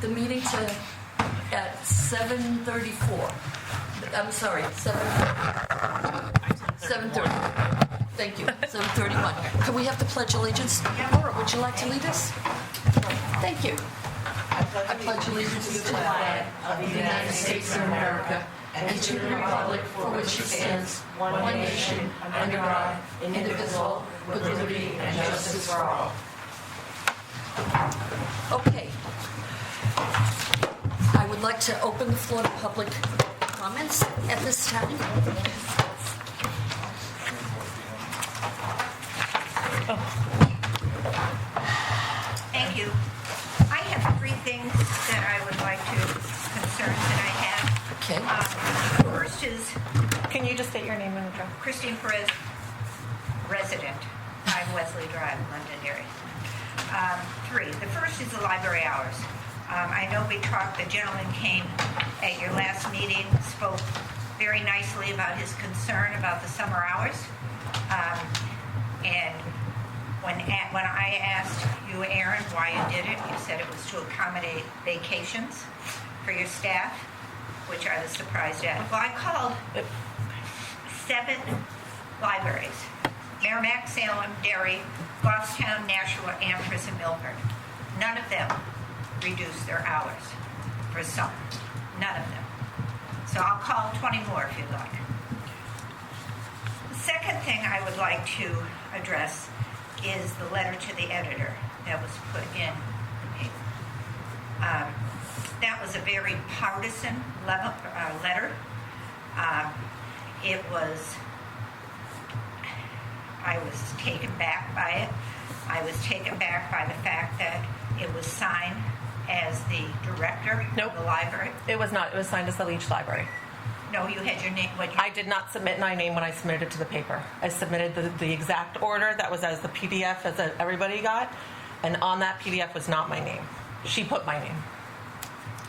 the meeting at 7:34. I'm sorry, 7:30. Thank you, 7:31. Can we have the Pledge of Allegiance? Laura, would you like to lead us? Thank you. I pledge allegiance to the flag of the United States of America and to the republic for which it stands, one nation, under God, indivisible, with liberty and justice for all. Okay. I would like to open the floor to public comments at this time. Thank you. I have three things that I would like to, concerns that I have. Okay. First is Can you just state your name and address? Christine Perez, resident, 5 Wesley Drive, Londonderry. Three, the first is the library hours. I know we talked, the gentleman came at your last meeting, spoke very nicely about his concern about the summer hours. And when I asked you, Aaron, why you did it, you said it was to accommodate vacations for your staff, which I was surprised at. Well, I called 7 libraries: Merrimack, Salem, Derry, Goffstown, Nashua, Amherst, and Milford. None of them reduced their hours for summer. None of them. So I'll call 20 more if you'd like. The second thing I would like to address is the letter to the editor that was put in the paper. That was a very partisan letter. I was taken back by it. I was taken back by the fact that it was signed as the director Nope. of the library. It was not. It was signed as the Leach Library. No, you had your name. I did not submit my name when I submitted it to the paper. I submitted the exact order that was as the PDF as everybody got, and on that PDF was not my name. She put my name.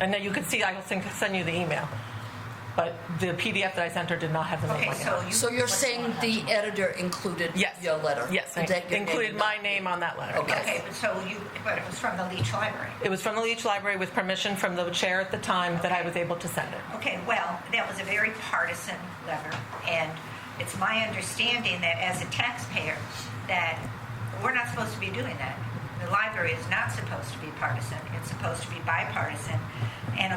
And then you could see, I will send you the email. But the PDF that I sent her did not have the name Okay, on it. So you're saying the editor included Yes. your letter? Yes, That your name included did my not- name on that letter. Okay. Okay, but it was from the Leach Library. It was from the Leach Library with permission from the chair at the time that I was able to send it. Okay, well, that was a very partisan letter, and it's my understanding that as a taxpayer, that we're not supposed to be doing that. The library is not supposed to be partisan. It's supposed to be bipartisan. And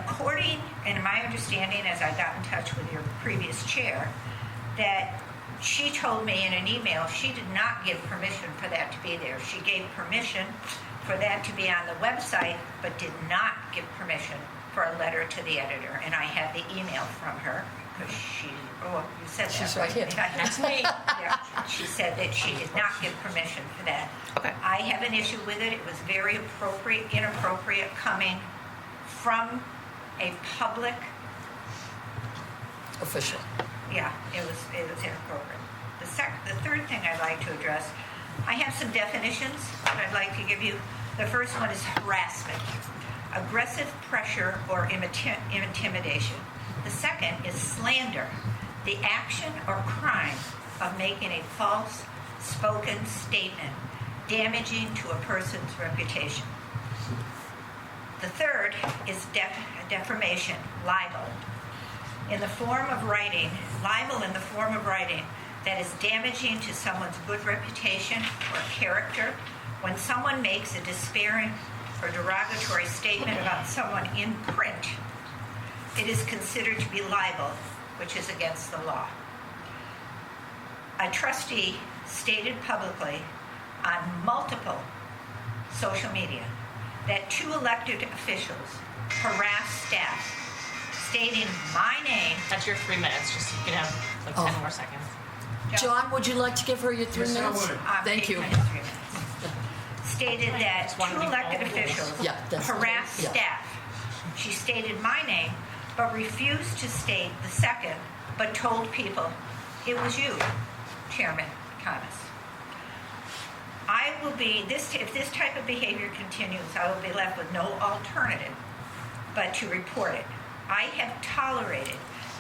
in my understanding, as I got in touch with your previous chair, that she told me in an email she did not give permission for that to be there. She gave permission for that to be on the website, but did not give permission for a letter to the editor. And I have the email from her, because you said that. She's right here. That's me. Yeah. She said that she did not give permission for that. Okay. I have an issue with it. It was very inappropriate coming from a public. Official. Yeah, it was inappropriate. The third thing I'd like to address, I have some definitions that I'd like to give you. The first one is harassment, aggressive pressure or intimidation. The second is slander, the action or crime of making a false spoken statement damaging to a person's reputation. The third is defamation, libel. Libel in the form of writing that is damaging to someone's good reputation or character. When someone makes a disparaging or derogatory statement about someone in print, it is considered to be libel, which is against the law. A trustee stated publicly on multiple social media that 2 elected officials harassed staff, stating my name. That's your 3 minutes. Just you can have like 10 more seconds. John, would you like to give her your 3 Yes, I minutes? would. Thank you. 3 minutes. Stated that Just wanna 2 be elected all over this. officials Yeah, that's- harassed yeah. staff. She stated my name, but refused to state the second, but told people it was you, Chairman Thomas. If this type of behavior continues, I will be left with no alternative but to report it. I have tolerated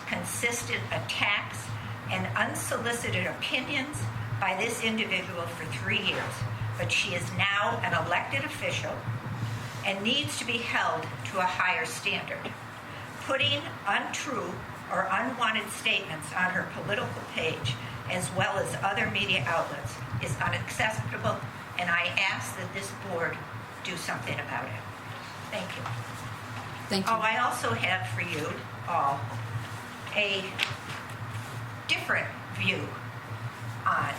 consistent attacks and unsolicited opinions by this individual for 3 years, but she is now an elected official and needs to be held to a higher standard. Putting untrue or unwanted statements on her political page, as well as other media outlets, is unacceptable, and I ask that this board do something about it. Thank you. Thank you. Oh, I also have for you all a different view on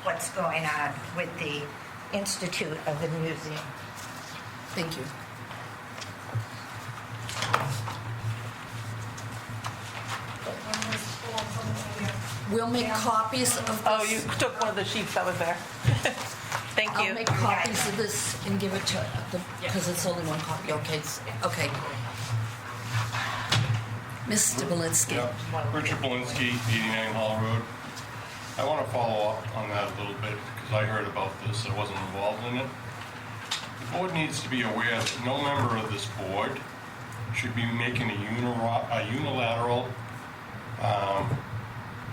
what's going on with the Institute of the Museum. Thank you. We'll make copies of this. Oh, you took one of the sheets that was there. Thank you. I'll make copies of this and give it to the, because it's only one copy. Okay, okay. Ms. Stibilinsky. Yeah, Richard Belinsky, 89 Hall Road. I want to follow up on that a little bit because I heard about this. I wasn't involved in it. The board needs to be aware that no member of this board should be making a unilateral,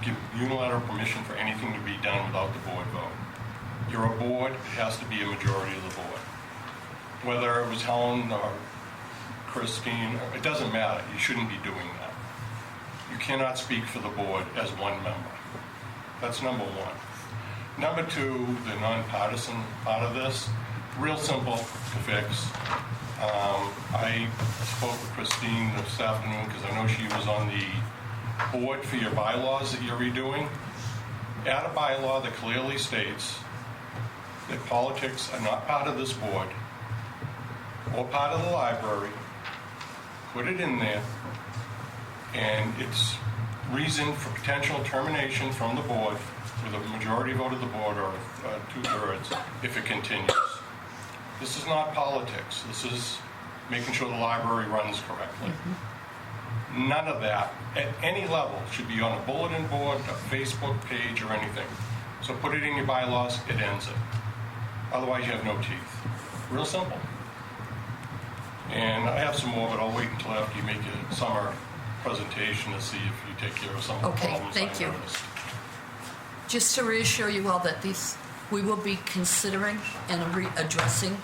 give unilateral permission for anything to be done without the board vote. You're a board, it has to be a majority of the board. Whether it was Helen or Christine, it doesn't matter. You shouldn't be doing that. You cannot speak for the board as one member. That's number one. Number two, the nonpartisan part of this, real simple to fix. I spoke with Christine this afternoon because I know she was on the board for your bylaws that you're redoing. Add a bylaw that clearly states that politics are not part of this board or part of the library. Put it in there, and it's reason for potential termination from the board with a majority vote of the board or 2/3 if it continues. This is not politics. This is making sure the library runs correctly. None of that at any level should be on a bulletin board, a Facebook page, or anything. So put it in your bylaws, it ends it. Otherwise, you have no teeth. Real simple. And I have some more, but I'll wait until after you make your summer presentation to see if you take care of some of the Okay, problems thank you. I noticed. Just to reassure you all that we will be considering and addressing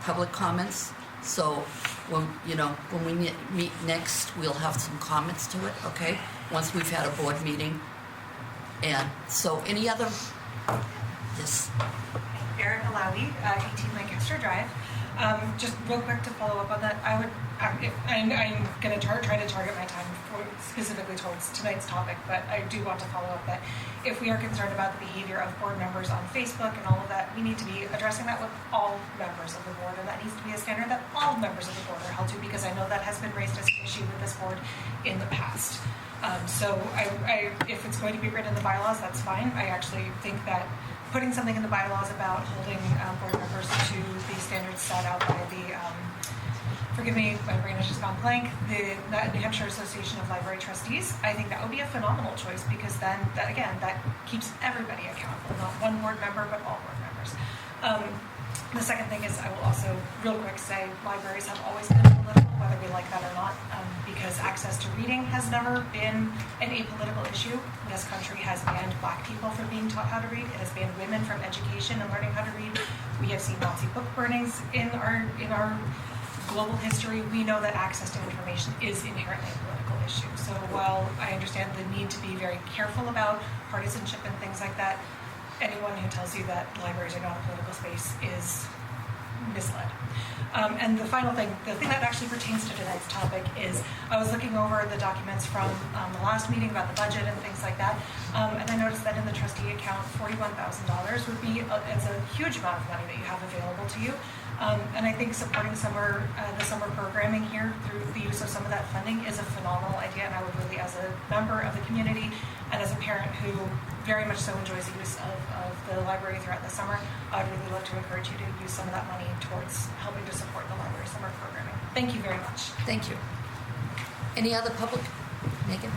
public comments. So when we meet next, we'll have some comments to it, okay? Once we've had a board meeting. And so any other, yes, Erin Malawi, 18 Lancaster Drive. Just real quick to follow up on that, I'm going to try to target my time specifically towards tonight's topic, but I do want to follow up that if we are concerned about the behavior of board members on Facebook and all of that, we need to be addressing that with all members of the board, and that needs to be a standard that all members of the board are held to, because I know that has been raised as an issue with this board in the past. So if it's going to be written in the bylaws, that's fine. I actually think that putting something in the bylaws about holding board members to the standards set out by the, forgive me, my brain has just gone blank, the New Hampshire Association of Library Trustees, I think that would be a phenomenal choice, because then, that keeps everybody accountable, not one board member, but all board members. The second thing is, I will also real quick say libraries have always been political, whether we like that or not, because access to reading has never been an apolitical issue. This country has banned Black people from being taught how to read. It has banned women from education and learning how to read. We have seen Nazi book burnings in our global history. We know that access to information is inherently a political issue. So while I understand the need to be very careful about partisanship and things like that, anyone who tells you that libraries are not a political space is misled. And the final thing, the thing that actually pertains to tonight's topic is I was looking over the documents from the last meeting about the budget and things like that, and I noticed that in the trustee account, $41,000 would be it's a huge amount of money that you have available to you. And I think supporting the summer programming here through the use of some of that funding is a phenomenal idea, and I would really, as a member of the community and as a parent who very much so enjoys the use of the library throughout the summer, I'd really love to encourage you to use some of that money towards helping to support the library summer programming. Thank you very much. thank you. Any other public? Megan?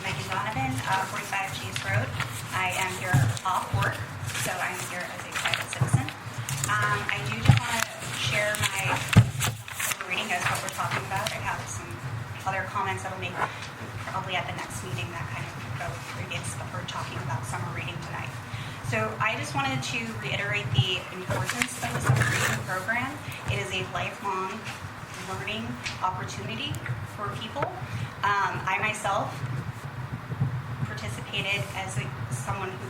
Megan Donovan, 45 Cheese Road. I am here off work, so I'm here as a private citizen. I do just want to share my reading as what we're talking about. I have some other comments that I'll make probably at the next meeting that kind of go previous, but we're talking about summer reading tonight. So I just wanted to reiterate the importance of the summer reading program. It is a lifelong learning opportunity for people. I myself participated as someone who,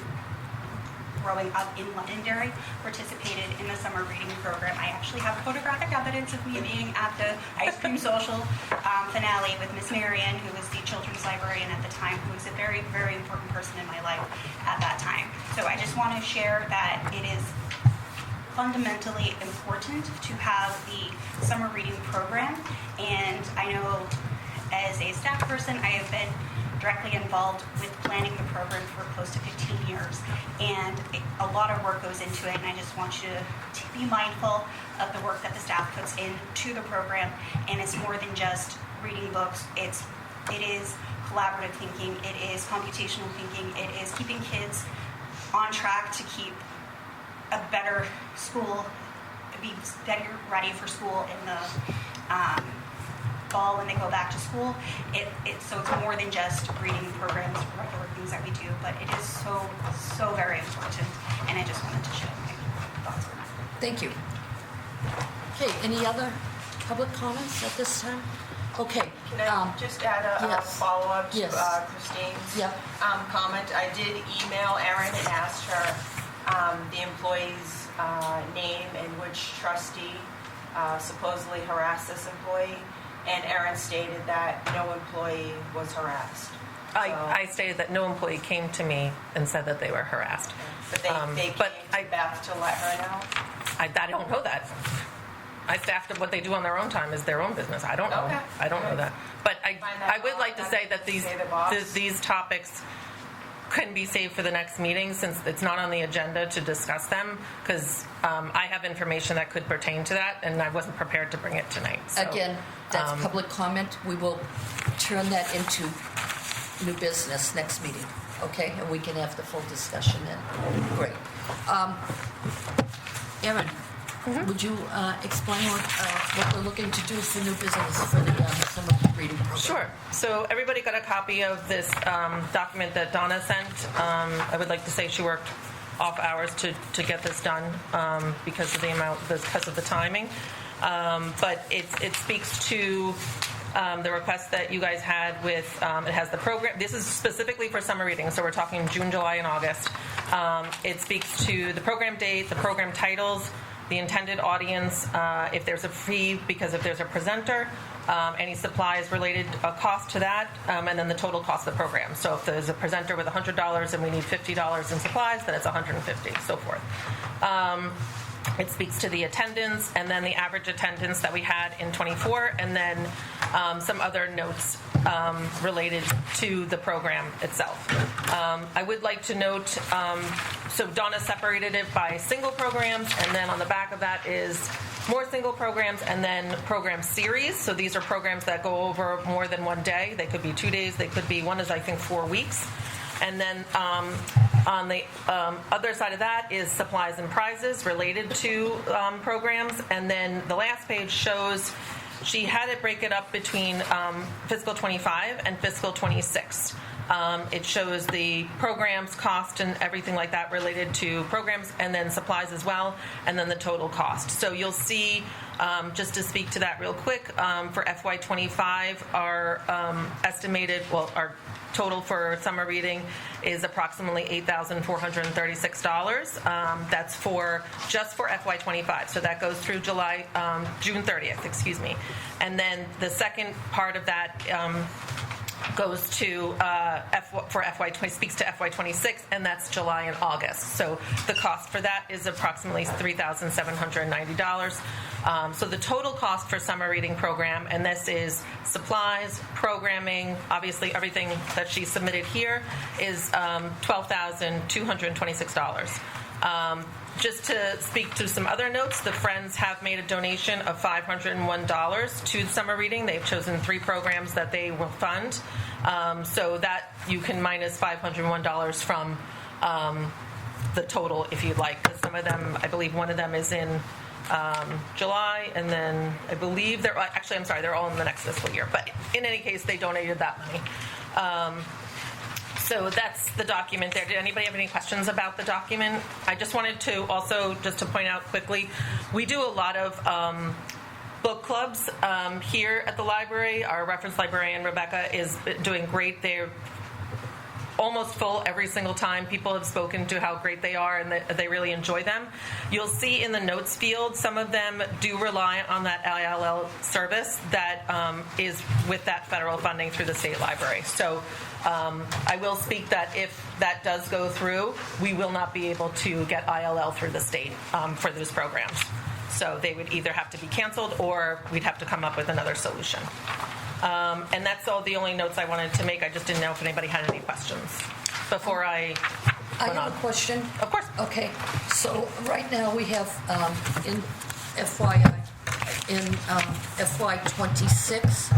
growing up in Londonderry, participated in the summer reading program. I actually have photographic evidence of me being at the ice cream social finale with Miss Marion, who was the children's librarian at the time, who was a very, very important person in my life at that time. So I just want to share that it is fundamentally important to have the summer reading program. And I know as a staff person, I have been directly involved with planning the program for close to 15 years. And a lot of work goes into it, and I just want you to be mindful of the work that the staff puts into the program. And it's more than just reading books. It is collaborative thinking, it is computational thinking, it is keeping kids on track to keep a better school, be better ready for school in the fall when they go back to school. So it's more than just reading programs, regular things that we do, but it is so very important, and I just wanted to share my thoughts on that. Thank you. Okay, any other public comments at this time? Okay. Can I just add a yes. follow-up to Yes. Christine's Yep. comment? I did email Erin and asked her the employee's name and which trustee supposedly harassed this employee, and Erin stated that no employee was harassed. I stated that no employee came to me and said that they were harassed. But they came but to Beth to let her know? I don't know that. I staffed what they do on their own time is their own business. I don't know. Okay. I don't know that. But Find that I would out. like to say that Say the boss. these topics can be saved for the next meeting since it's not on the agenda to discuss them, because I have information that could pertain to that, and I wasn't prepared to bring it tonight. So, Again, that's public comment. We will turn that into new business next meeting, okay? And we can have the full discussion then. Great. Erin, would you explain what we're looking to do for new business for the summer reading program? Sure. So everybody got a copy of this document that Donna sent. I would like to say she worked off hours to get this done because of the timing. But it speaks to the request that you guys had with, it has the program. This is specifically for summer reading, so we're talking June, July, and August. It speaks to the program date, the program titles, the intended audience, if there's a fee, because if there's a presenter, any supplies related cost to that, and then the total cost of the program. So if there's a presenter with $100 and we need $50 in supplies, then it's $150, so forth. It speaks to the attendance, and then the average attendance that we had in 24, and then some other notes related to the program itself. I would like to note, so Donna separated it by single programs, and then on the back of that is more single programs, and then program series. So these are programs that go over more than one day. They could be 2 days. They could be, one is I think 4 weeks. And then on the other side of that is supplies and prizes related to programs. And then the last page shows, she had it break it up between fiscal 25 and fiscal 26. It shows the programs, cost, and everything like that related to programs, and then supplies as well, and then the total cost. So you'll see, just to speak to that real quick, for FY25, our estimated, our total for summer reading is approximately $8,436. That's just for FY25. So that goes through June 30th, excuse me. And then the second part of that goes to speaks to FY26, and that's July and August. So the cost for that is approximately $3,790. So the total cost for summer reading program, and this is supplies, programming, obviously everything that she submitted here, is $12,226. Just to speak to some other notes, the Friends have made a donation of $501 to summer reading. They've chosen 3 programs that they will fund. So that you can minus $501 from the total if you'd like. Because some of them, I believe one of them is in July, and then I believe they're all in the next fiscal year. But in any case, they donated that money. So that's the document there. Did anybody have any questions about the document? I just wanted to also, just to point out quickly, we do a lot of book clubs here at the library. Our reference librarian, Rebecca, is doing great. They're almost full every single time. People have spoken to how great they are and that they really enjoy them. You'll see in the notes field, some of them do rely on that ILL service that is with that federal funding through the state library. So I will speak that if that does go through, we will not be able to get ILL through the state for those programs. So they would either have to be canceled or we'd have to come up with another solution. And that's all the only notes I wanted to make. I just didn't know if anybody had any questions before I I went have on. a question. Of course. Okay, so right now we have in FYI, in FY '26,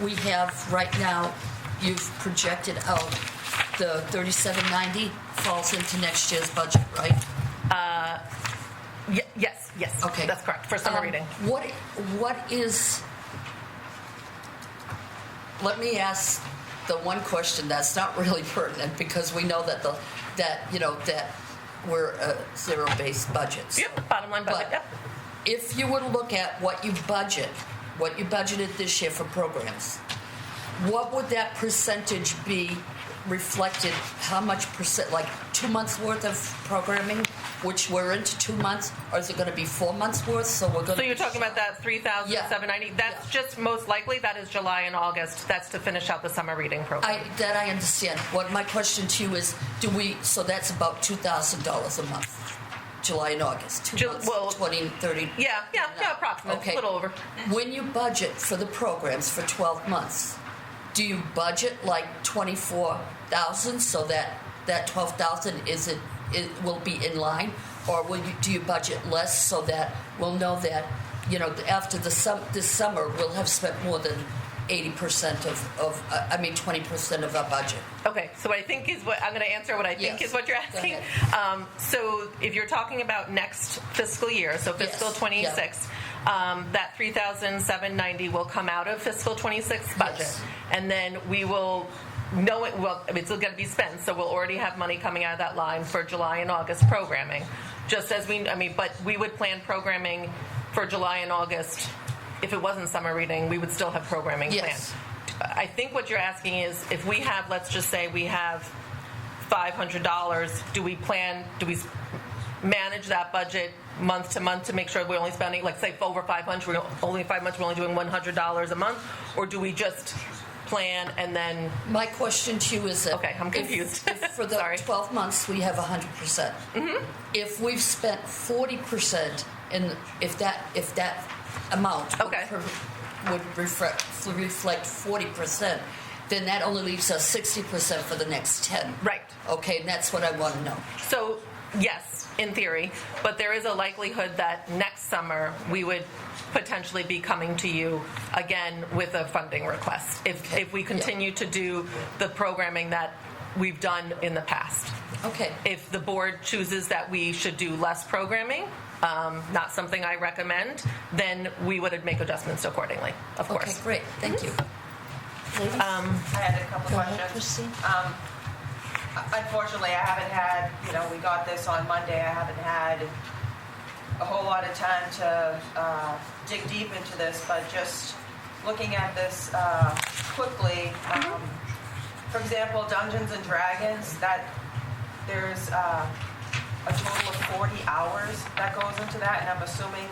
we have right now, you've projected out the 3790 falls into next year's budget, right? Yes. Okay. That's correct, for summer reading. What is, let me ask the one question that's not really pertinent, because we know that that we're a zero-based budget. So- Yep, bottom line budget, But yep. if you were to look at what you budgeted this year for programs, what would that percentage be reflected? How much percent, like 2 months worth of programming, which we're into 2 months, or is it going to be 4 months worth? So we're going. So you're talking about that 3,790? That's just most likely, that is July and August. That's to finish out the summer reading program. That I understand. What my question to you is, so that's about $2,000 a month, July and August, 2 months, well, 20, 30. Yeah, approximately, Okay. a little over. When you budget for the programs for 12 months, do you budget like 24,000 so that 12,000 it will be in line, or do you budget less so that we'll know that after this summer we'll have spent more than 80% 20% of our budget? Okay, so what I think is what I'm going to answer what I think Yes. is what you're Go asking. ahead. So if you're talking about next fiscal year, so fiscal Yes. 26, that 3,790 will come out of fiscal 26 budget, Yes. and then we will know it. Well, it's going to be spent, so we'll already have money coming out of that line for July and August programming. Just as but we would plan programming for July and August. If it wasn't summer reading, we would still have programming Yes. planned. I think what you're asking is, if we have, let's just say we have $500, do we manage that budget month to month to make sure we're only spending, like, say, over 500, we're only 5 months, we're only doing $100 a month, or do we just plan and then? My question to you is that, Okay, I'm confused. if for the Sorry. 12 months we have 100%. Mm-hmm. If we've spent 40%, and if that amount Okay. would reflect 40%, then that only leaves us 60% for the next 10. Right. Okay, and that's what I want to know. So, yes, in theory, but there is a likelihood that next summer we would potentially be coming to you again with a funding request if we continue to do the programming that we've done in the past. Okay. If the board chooses that we should do less programming, not something I recommend, then we would make adjustments accordingly, of course. Okay, great. Thank you. Ladies? I had a couple Go ahead, questions. Christine. Unfortunately, I haven't had, we got this on Monday, I haven't had a whole lot of time to dig deep into this, but just looking at this quickly, for example, Dungeons and Dragons, that there's a total of 40 hours that goes into that, and I'm assuming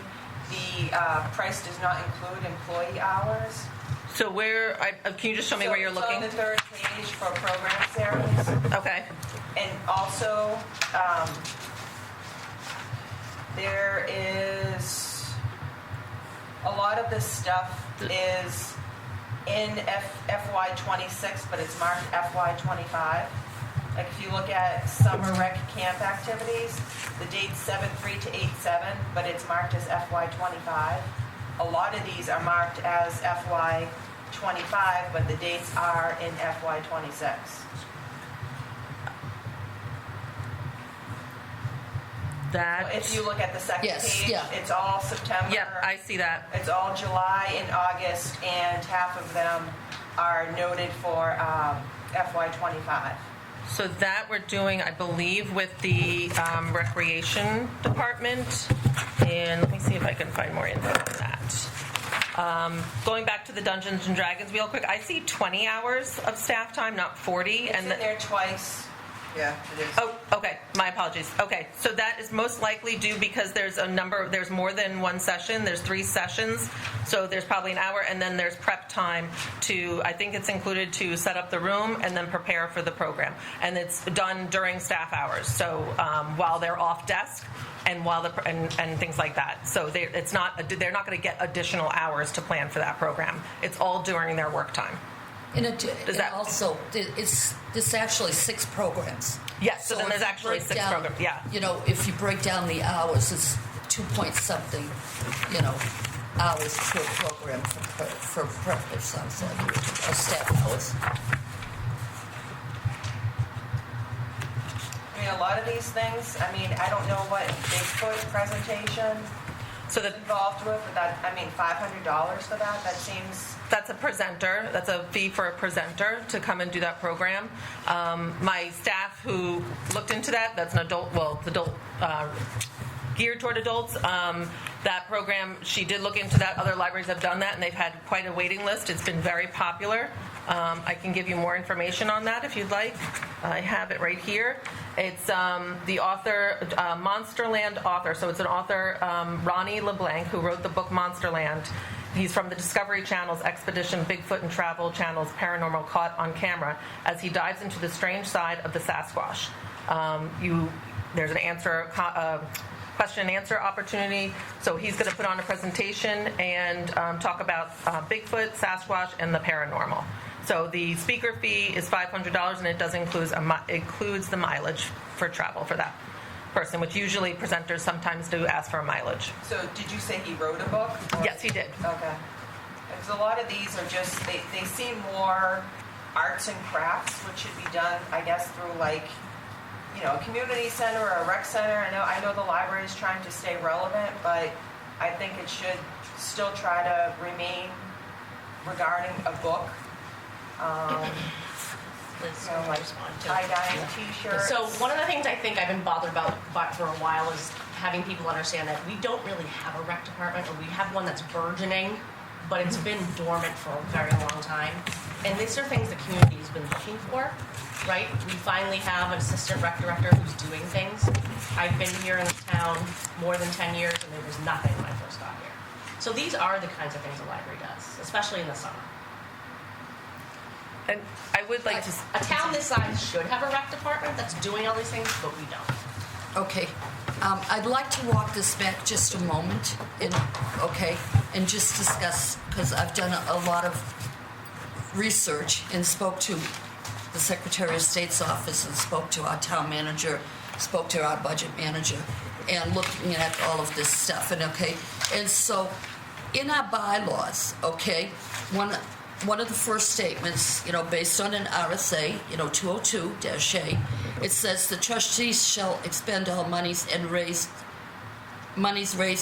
the price does not include employee hours. So can you just show me where you're So looking? it's on the third page for program series. Okay. And also, there is a lot of this stuff is in FY 26, but it's marked FY 25. Like if you look at summer rec camp activities, the date's 7/3 to 8/7, but it's marked as FY 25. A lot of these are marked as FY 25, but the dates are in FY 26. That. If you look at the second Yes, page, yeah. it's all September. Yep, I see that. It's all July and August, and half of them are noted for FY 25. So that we're doing, I believe, with the recreation department. And let me see if I can find more info on that. Going back to the Dungeons and Dragons real quick, I see 20 hours of staff time, not 40. It's in there twice. Yeah, it is. Oh, okay. My apologies. Okay, so that is most likely due because there's more than one session. There's 3 sessions, so there's probably an hour, and then there's prep time I think it's included to set up the room and then prepare for the program. And it's done during staff hours, so while they're off desk and and things like that. So they're not going to get additional hours to plan for that program. It's all during their work time. There's actually 6 programs. Yes, so then if there's you actually break 6 down, programs, yeah. If you break down the hours, it's 2 point something, hours per program for prep, it sounds like, or staff hours. I mean, a lot of these things, I don't know what Bigfoot presentation So is involved with, but $500 for that, that seems... That's a presenter. That's a fee for a presenter to come and do that program. My staff who looked into that's an adult, geared toward adults. That program, she did look into that. Other libraries have done that, and they've had quite a waiting list. It's been very popular. I can give you more information on that if you'd like. I have it right here. It's the author, Monsterland author. So it's an author, Ronnie LeBlanc, who wrote the book Monsterland. He's from the Discovery Channel's Expedition Bigfoot and Travel Channel's Paranormal Caught on Camera as he dives into the strange side of the Sasquatch. There's an question and answer opportunity. So he's going to put on a presentation and talk about Bigfoot, Sasquatch, and the paranormal. So the speaker fee is $500, and it does includes the mileage for travel for that person, which usually presenters sometimes do ask for a mileage. So did you say he wrote a book? Yes, he did. Okay. Because a lot of these are just, they seem more arts and crafts, which should be done, I guess, through a community center or a rec center. I know the library is trying to stay relevant, but I think it should still try to remain regarding a book. Tie-dye T-shirts. So one of the things I think I've been bothered about for a while is having people understand that we don't really have a rec department, or we have one that's burgeoning, but it's been dormant for a very long time. And these are things the community's been looking for, right? We finally have an assistant rec director who's doing things. I've been here in the town more than 10 years, and there was nothing when I first got here. So these are the kinds of things the library does, especially in the summer. And I would like to... A town this size should have a rec department that's doing all these things, but we don't. Okay. I'd like to walk this back just a moment, and just discuss, because I've done a lot of research and spoke to the Secretary of State's office and spoke to our town manager, spoke to our budget manager, and looking at all of this stuff. And so in our bylaws, one of the first statements, based on an RSA, 202-A, it says the trustees shall expend all monies raised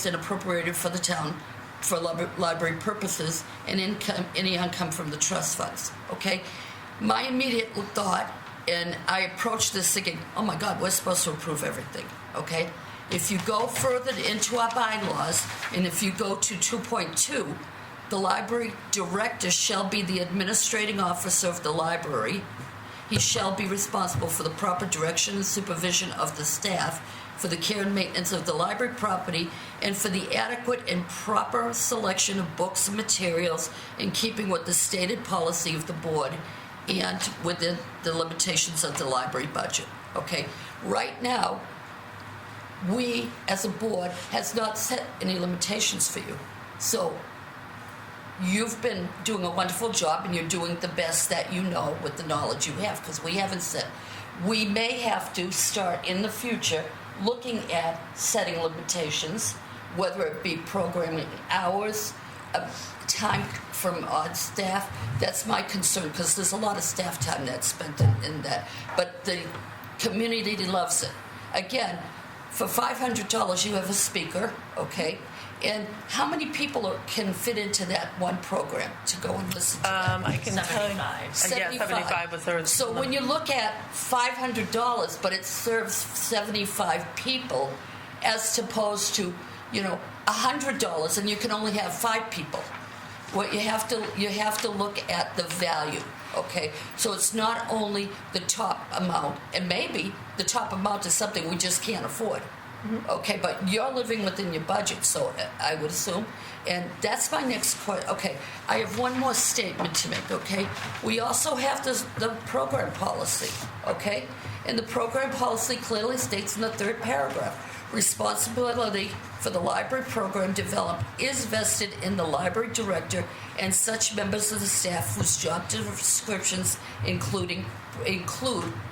and appropriated for the town for library purposes and any income from the trust funds. Okay, my immediate thought, and I approached this thinking, oh my God, we're supposed to approve everything. Okay, if you go further into our bylaws, and if you go to 2.2. The library director shall be the administrating officer of the library. He shall be responsible for the proper direction and supervision of the staff, for the care and maintenance of the library property, and for the adequate and proper selection of books and materials in keeping with the stated policy of the board and within the limitations of the library budget. Okay, right now, we as a board has not set any limitations for you. So you've been doing a wonderful job, and you're doing the best that you know with the knowledge you have, because we haven't set. We may have to start in the future looking at setting limitations, whether it be programming hours, time from odd staff. That's my concern, because there's a lot of staff time that's spent in that. But the community loves it. Again, for $500, you have a speaker, okay? And how many people can fit into that one program to go and listen to that? I can tell you. 75. Yeah, 75 was the. So when you look at $500, but it serves 75 people, as opposed to, $100, and you can only have 5 people. What you have to look at the value. Okay, so it's not only the top amount, and maybe the top amount is something we just can't afford. Okay, but you're living within your budget, so I would assume. And that's my next question. Okay, I have one more statement to make, okay? We also have the program policy, okay? And the program policy clearly states in the 3rd paragraph, responsibility for the library program developed is vested in the library director and such members of the staff whose job descriptions include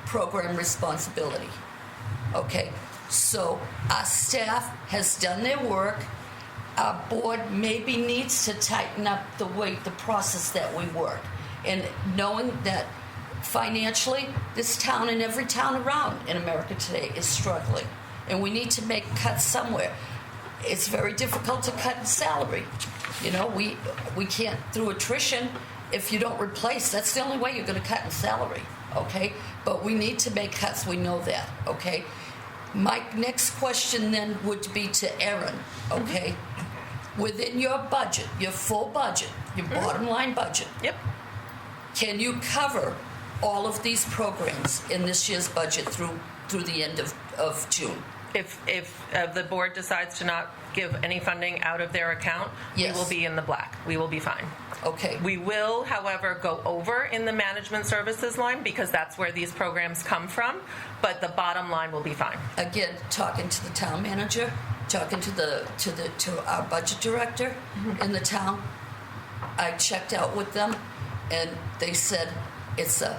program responsibility. Okay, so our staff has done their work. Our board maybe needs to tighten up the process that we work. And knowing that financially, this town and every town around in America today is struggling. And we need to make cuts somewhere. It's very difficult to cut in salary. We can't, through attrition, if you don't replace, that's the only way you're going to cut in salary, okay? But we need to make cuts, we know that, okay? My next question then would be to Erin, okay? Within your budget, your full budget, your bottom line budget, Yep. can you cover all of these programs in this year's budget through the end of June? If the board decides to not give any funding out of their account, Yes. we will be in the black. We will be fine. Okay. We will, however, go over in the management services line because that's where these programs come from, but the bottom line will be fine. Again, talking to the town manager, talking to our budget director in the town, I checked out with them, and they said it's a,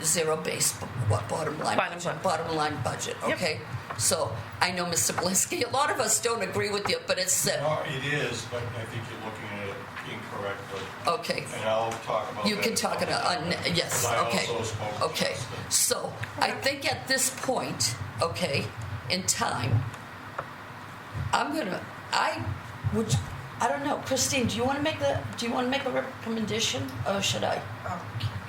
zero-based bottom line Bottom budget. line. Bottom line budget. Okay. So I know, Mr. Blinsky, a lot of us don't agree with you, but it's No, it is, but I think you're looking at it incorrectly. okay. And I'll talk about that. You can talk it yes. Because I Okay. also spoke to Okay. Justin. So I think at this point, okay, in time, I don't know, Christine. Do you want to make a recommendation, or should I? Can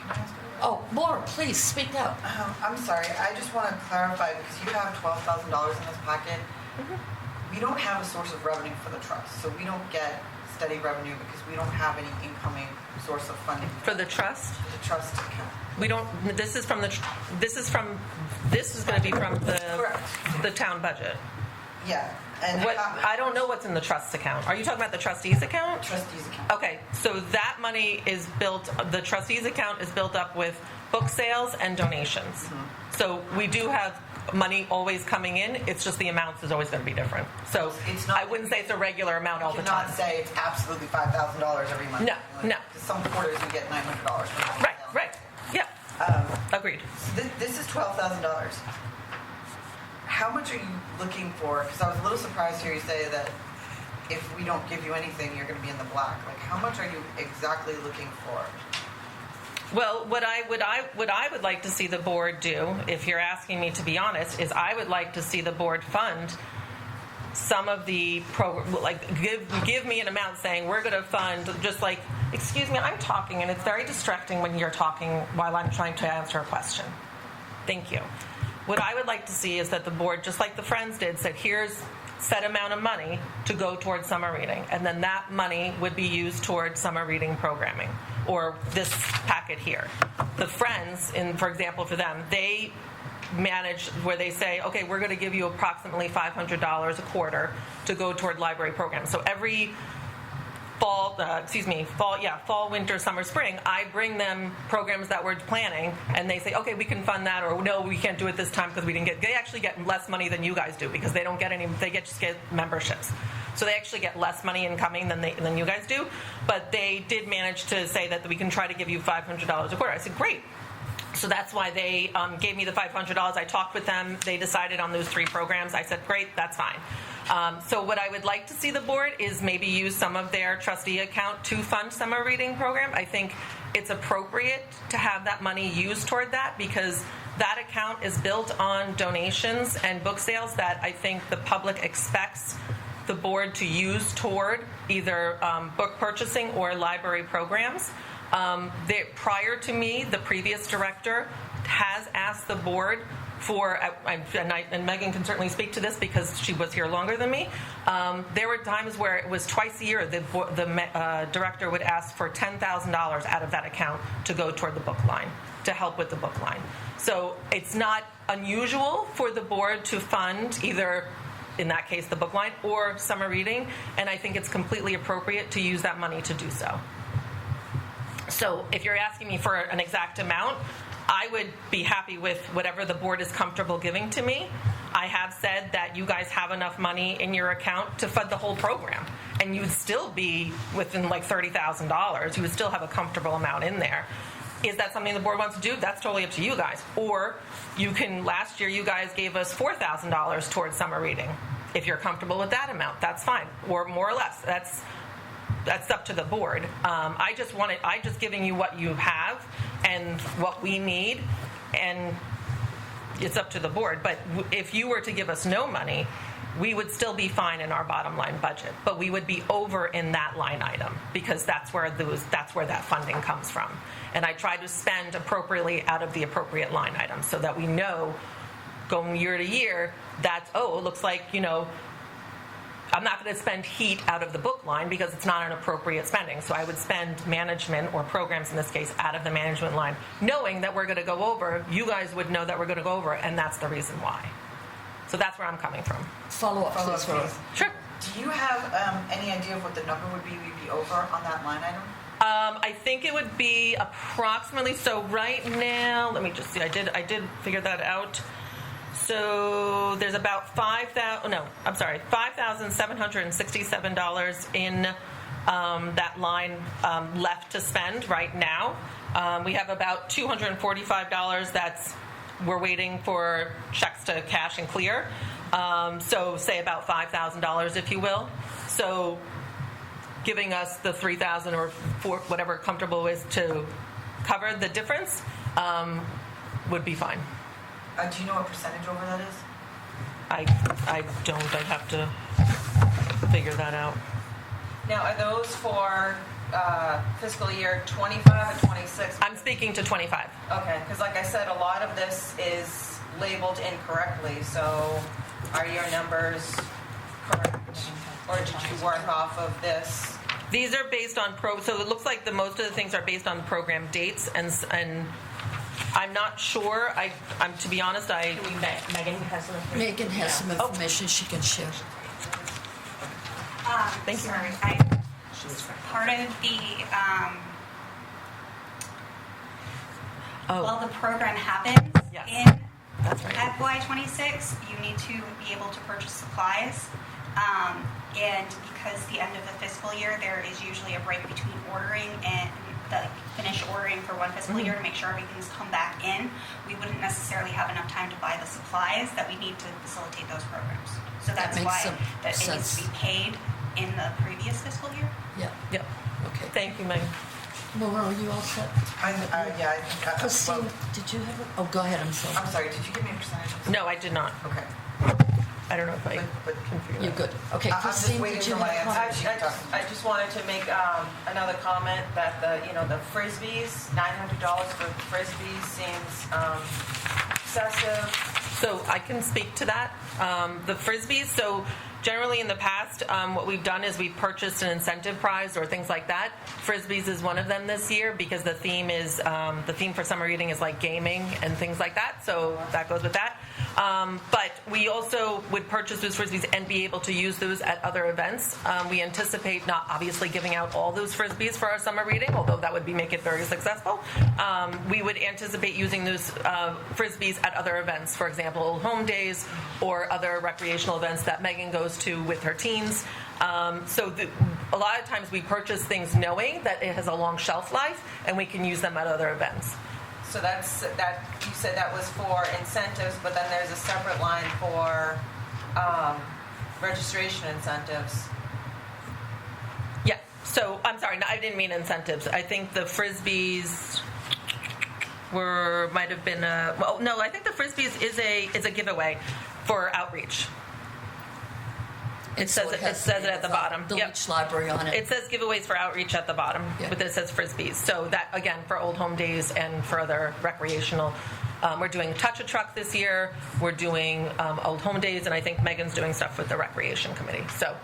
I ask a Oh, Laura, please speak up. I'm sorry, I just want to clarify, because you have $12,000 in this packet. We don't have a source of revenue for the trust, so we don't get steady revenue because we don't have any incoming source of funding For the trust, for the trust account. we don't. This is going to be from Correct. the town budget. Yeah, and I don't know what's in the trust account. Are you talking about the trustees account? trustees account. Okay, so that money is built, the trustees account is built up with book sales and donations. So we do have money always coming in, it's just the amounts is always going to be different. So It's not- I wouldn't say it's a regular amount all You the time. cannot say it's absolutely $5,000 every month. No, no. Because some quarters you get $900 from Right, right, yeah, agreed. This is $12,000. How much are you looking for? Because I was a little surprised to hear you say that if we don't give you anything, you're going to be in the black. Like, how much are you exactly looking for? Well, what I would like to see the board do, if you're asking me to be honest, is I would like to see the board fund some of the give me an amount saying we're going to fund, just like, excuse me, I'm talking and it's very distracting when you're talking while I'm trying to answer a question. Thank you. What I would like to see is that the board, just like the Friends did, said here's set amount of money to go towards summer reading, and then that money would be used towards summer reading programming, or this packet here. The Friends, for example, for them, they manage where they say, okay, we're going to give you approximately $500 a quarter to go toward library programs. So every fall, winter, summer, spring, I bring them programs that we're planning, and they say, okay, we can fund that, or no, we can't do it this time because they actually get less money than you guys do because they don't get just get memberships. So they actually get less money incoming than you guys do, but they did manage to say that we can try to give you $500 a quarter. I said, great. So that's why they gave me the $500. I talked with them. They decided on those 3 programs. I said, great, that's fine. So what I would like to see the board is maybe use some of their trustee account to fund summer reading program. I think it's appropriate to have that money used toward that because that account is built on donations and book sales that I think the public expects the board to use toward either book purchasing or library programs. Prior to me, the previous director has asked the board for, and Megan can certainly speak to this because she was here longer than me. There were times where it was twice a year the director would ask for $10,000 out of that account to go toward the book line, to help with the book line. So it's not unusual for the board to fund either, in that case, the book line or summer reading, and I think it's completely appropriate to use that money to do so. So if you're asking me for an exact amount, I would be happy with whatever the board is comfortable giving to me. I have said that you guys have enough money in your account to fund the whole program, and you would still be within like $30,000. You would still have a comfortable amount in there. Is that something the board wants to do? That's totally up to you guys. Or you can, last year you guys gave us $4,000 towards summer reading. If you're comfortable with that amount, that's fine, or more or less. That's up to the board. I just giving you what you have and what we need, and it's up to the board. But if you were to give us no money, we would still be fine in our bottom line budget, but we would be over in that line item because that's where that funding comes from. And I try to spend appropriately out of the appropriate line items so that we know going year to year that, it looks like, I'm not going to spend heat out of the book line because it's not an appropriate spending. So I would spend management or programs in this case out of the management line, knowing that we're going to go over. You guys would know that we're going to go over, and that's the reason why. So that's where I'm coming from. Follow up, please, Rose. Sure. Do you have any idea of what the number would be we'd be over on that line item? I think it would be approximately, so right now, let me just see, I did figure that out. So there's about $5,767 in that line left to spend right now. We have about $245 we're waiting for checks to cash and clear. So say about $5,000, if you will. So giving us the $3,000 or $4,000, whatever comfortable is to cover the difference would be fine. Do you know what percentage over that is? I don't. I'd have to figure that out. Now, are those for fiscal year 25 and 26? I'm speaking to 25. Okay, because like I said, a lot of this is labeled incorrectly, so are your numbers correct? Or did you work off of this? These are based on so it looks like most of the things are based on program dates, and I'm not sure. I'm to be honest. Megan has some information. Megan has some information she can share. Thank you. Sorry, part of the while the program happens Yes. in That's right. FY26, you need to be able to purchase supplies. And because the end of the fiscal year, there is usually a break between ordering and the finish ordering for one fiscal year to make sure everything's come back in. We wouldn't necessarily have enough time to buy the supplies that we need to facilitate those programs. So That that's makes why some that it needs sense. to be paid in the previous fiscal year. Yeah. Yep. Okay. Thank you, Megan. Maura, are you all set? I think. Christine, did you have go ahead, I'm sorry. I'm sorry. Did you give me a percentage? No, I did not. Okay. I don't know if I But can figure You're that out. good. Okay, I'm just Christine, waiting did you for my have a answer. comment? I just wanted to make another comment that the frisbees, $900 for frisbees seems excessive. So I can speak to that. The frisbees. So generally in the past, what we've done is we've purchased an incentive prize or things like that. Frisbees is one of them this year because the theme for summer reading is like gaming and things like that. So that goes with that. But we also would purchase those frisbees and be able to use those at other events. We anticipate not obviously giving out all those frisbees for our summer reading, although that would make it very successful. We would anticipate using those frisbees at other events, for example, home days or other recreational events that Megan goes to with her teens. A lot of times we purchase things knowing that it has a long shelf life and we can use them at other events. So that you said that was for incentives, but then there's a separate line for registration incentives. Yeah. So I'm sorry, no, I didn't mean incentives. I think the frisbees might have been I think the frisbees is a giveaway for outreach. It says it at the bottom. The Yep. Leach Library on it. It says giveaways for outreach at the bottom, Yeah. but then it says frisbees. So that, again, for Old Home Days and for other recreational. We're doing Touch a Truck this year. We're doing Old Home Days, and I think Megan's doing stuff with the Recreation Committee. So,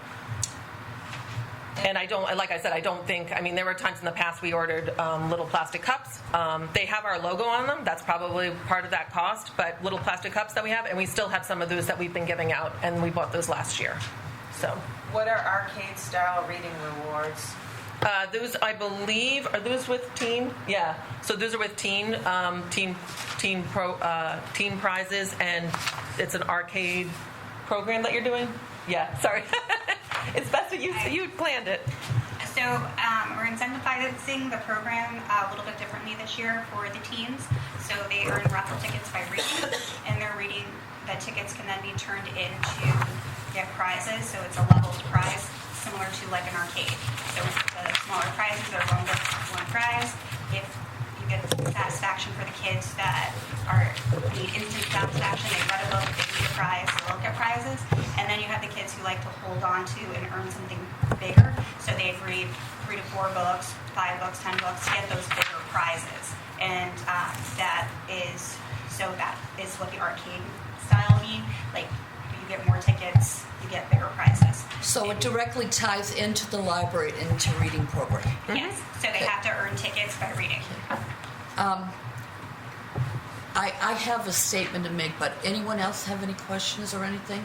and I don't, like I said, I don't think, I mean, there were times in the past we ordered little plastic cups. They have our logo on them. That's probably part of that cost, but little plastic cups that we have, and we still have some of those that we've been giving out, and we bought those last year. So. What are arcade-style reading rewards? Those, I believe, are those with teen? Yeah. So those are with teen prizes, and it's an arcade program that you're doing. Yeah. Sorry, it's best that you planned it. So we're incentivizing the program a little bit differently this year for the teens. So they earn raffle tickets by reading, and their reading, the tickets can then be turned in to get prizes. So it's a leveled prize, similar to like an arcade. So the smaller prizes are one book, one prize. If you get satisfaction for the kids that need instant satisfaction, they read a book, they read a prize, so they'll get prizes. And then you have the kids who like to hold on to and earn something bigger. So they'd read 3 to 4 books, 5 books, 10 books, to get those bigger prizes. And that is what the arcade style mean. Like, you get more tickets, you get bigger prizes. So it directly ties into the library, into reading program. Yes. So they have to earn tickets by reading. I have a statement to make, but anyone else have any questions or anything?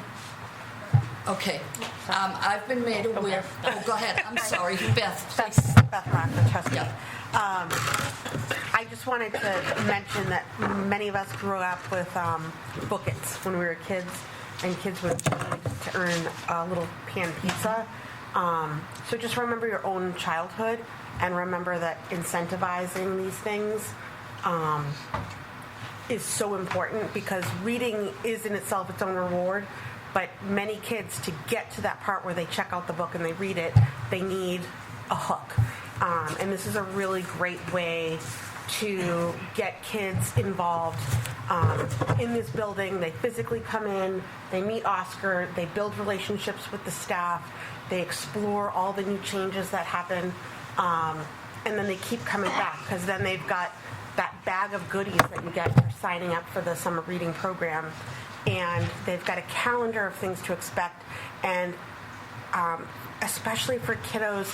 Okay. I've been made aware. Oh, go ahead. I'm sorry. Beth, please. Beth Rocker, trustee. Yeah. I just wanted to mention that many of us grew up with bookets when we were kids, and kids would to earn a little pan pizza. So just remember your own childhood, and remember that incentivizing these things is so important, because reading is in itself its own reward. But many kids, to get to that part where they check out the book and they read it, they need a hook. And this is a really great way to get kids involved in this building. They physically come in, they meet Oscar, they build relationships with the staff, they explore all the new changes that happen, and then they keep coming back, because then they've got that bag of goodies that you get for signing up for the summer reading program. And they've got a calendar of things to expect, and especially for kiddos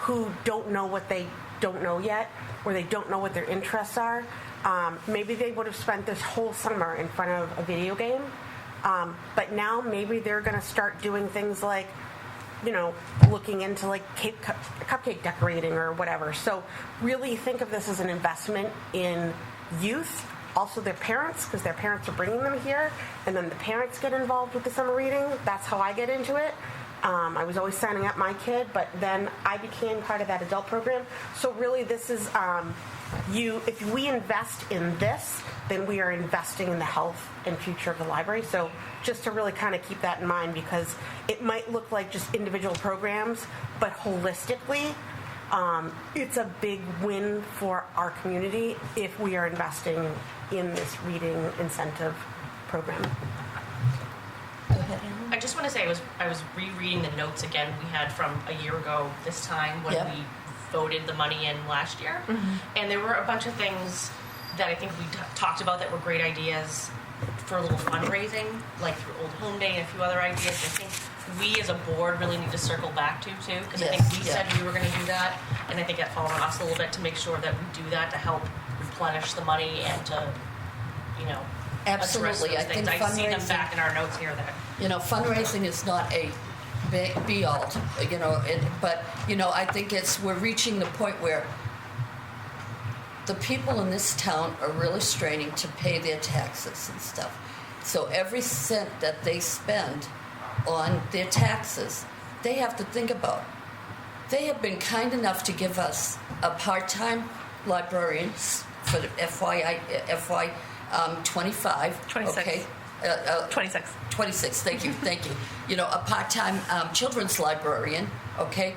who don't know what they don't know yet, or they don't know what their interests are. Maybe they would have spent this whole summer in front of a video game, but now maybe they're going to start doing things like, looking into like cupcake decorating or whatever. So really think of this as an investment in youth. Also their parents, because their parents are bringing them here, and then the parents get involved with the summer reading. That's how I get into it. I was always signing up my kid, but then I became part of that adult program. So really this is, if we invest in this, then we are investing in the health and future of the library. So just to really kind of keep that in mind, because it might look like just individual programs, but holistically, it's a big win for our community if we are investing in this reading incentive program. I just want to say I was rereading the notes again we had from a year ago this time when Yeah. we voted the money in last year. And there were a bunch of things that I think we talked about that were great ideas for a little fundraising, like through Old Home Day and a few other ideas. I think we as a board really need to circle back to too, because I think Yes, we yeah. said we were going to do that, and I think that falls on us a little bit to make sure that we do that to help replenish the money and to, address Absolutely. those I things. think I see them fundraising- back in our notes here that Fundraising is not a be-all, but, I think we're reaching the point where the people in this town are really straining to pay their taxes and stuff. So every cent that they spend on their taxes, they have to think about. They have been kind enough to give us a part-time librarian for the FY 25. 26. Okay. 26. 26, thank you. A part-time children's librarian, okay?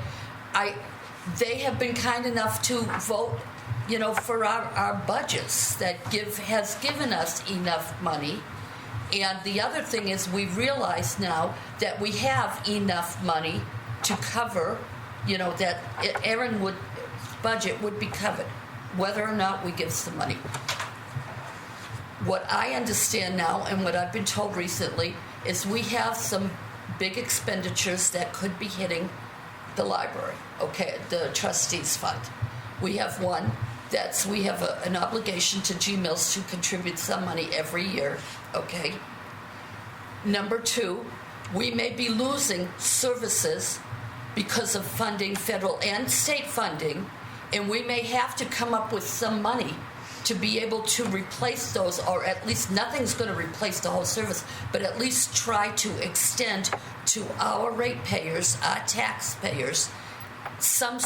They have been kind enough to vote, for our budgets has given us enough money And the other thing is we realize now that we have enough money to cover, that Aaron budget would be covered, whether or not we give some money. What I understand now and what I've been told recently is we have some big expenditures that could be hitting the library, okay, the trustees fund. We have one we have an obligation to G-Mills to contribute some money every year, okay? Number two, we may be losing services because of funding, federal and state funding, and we may have to come up with some money to be able to replace those, or at least nothing's going to replace the whole service, but at least try to extend to our ratepayers, our taxpayers, some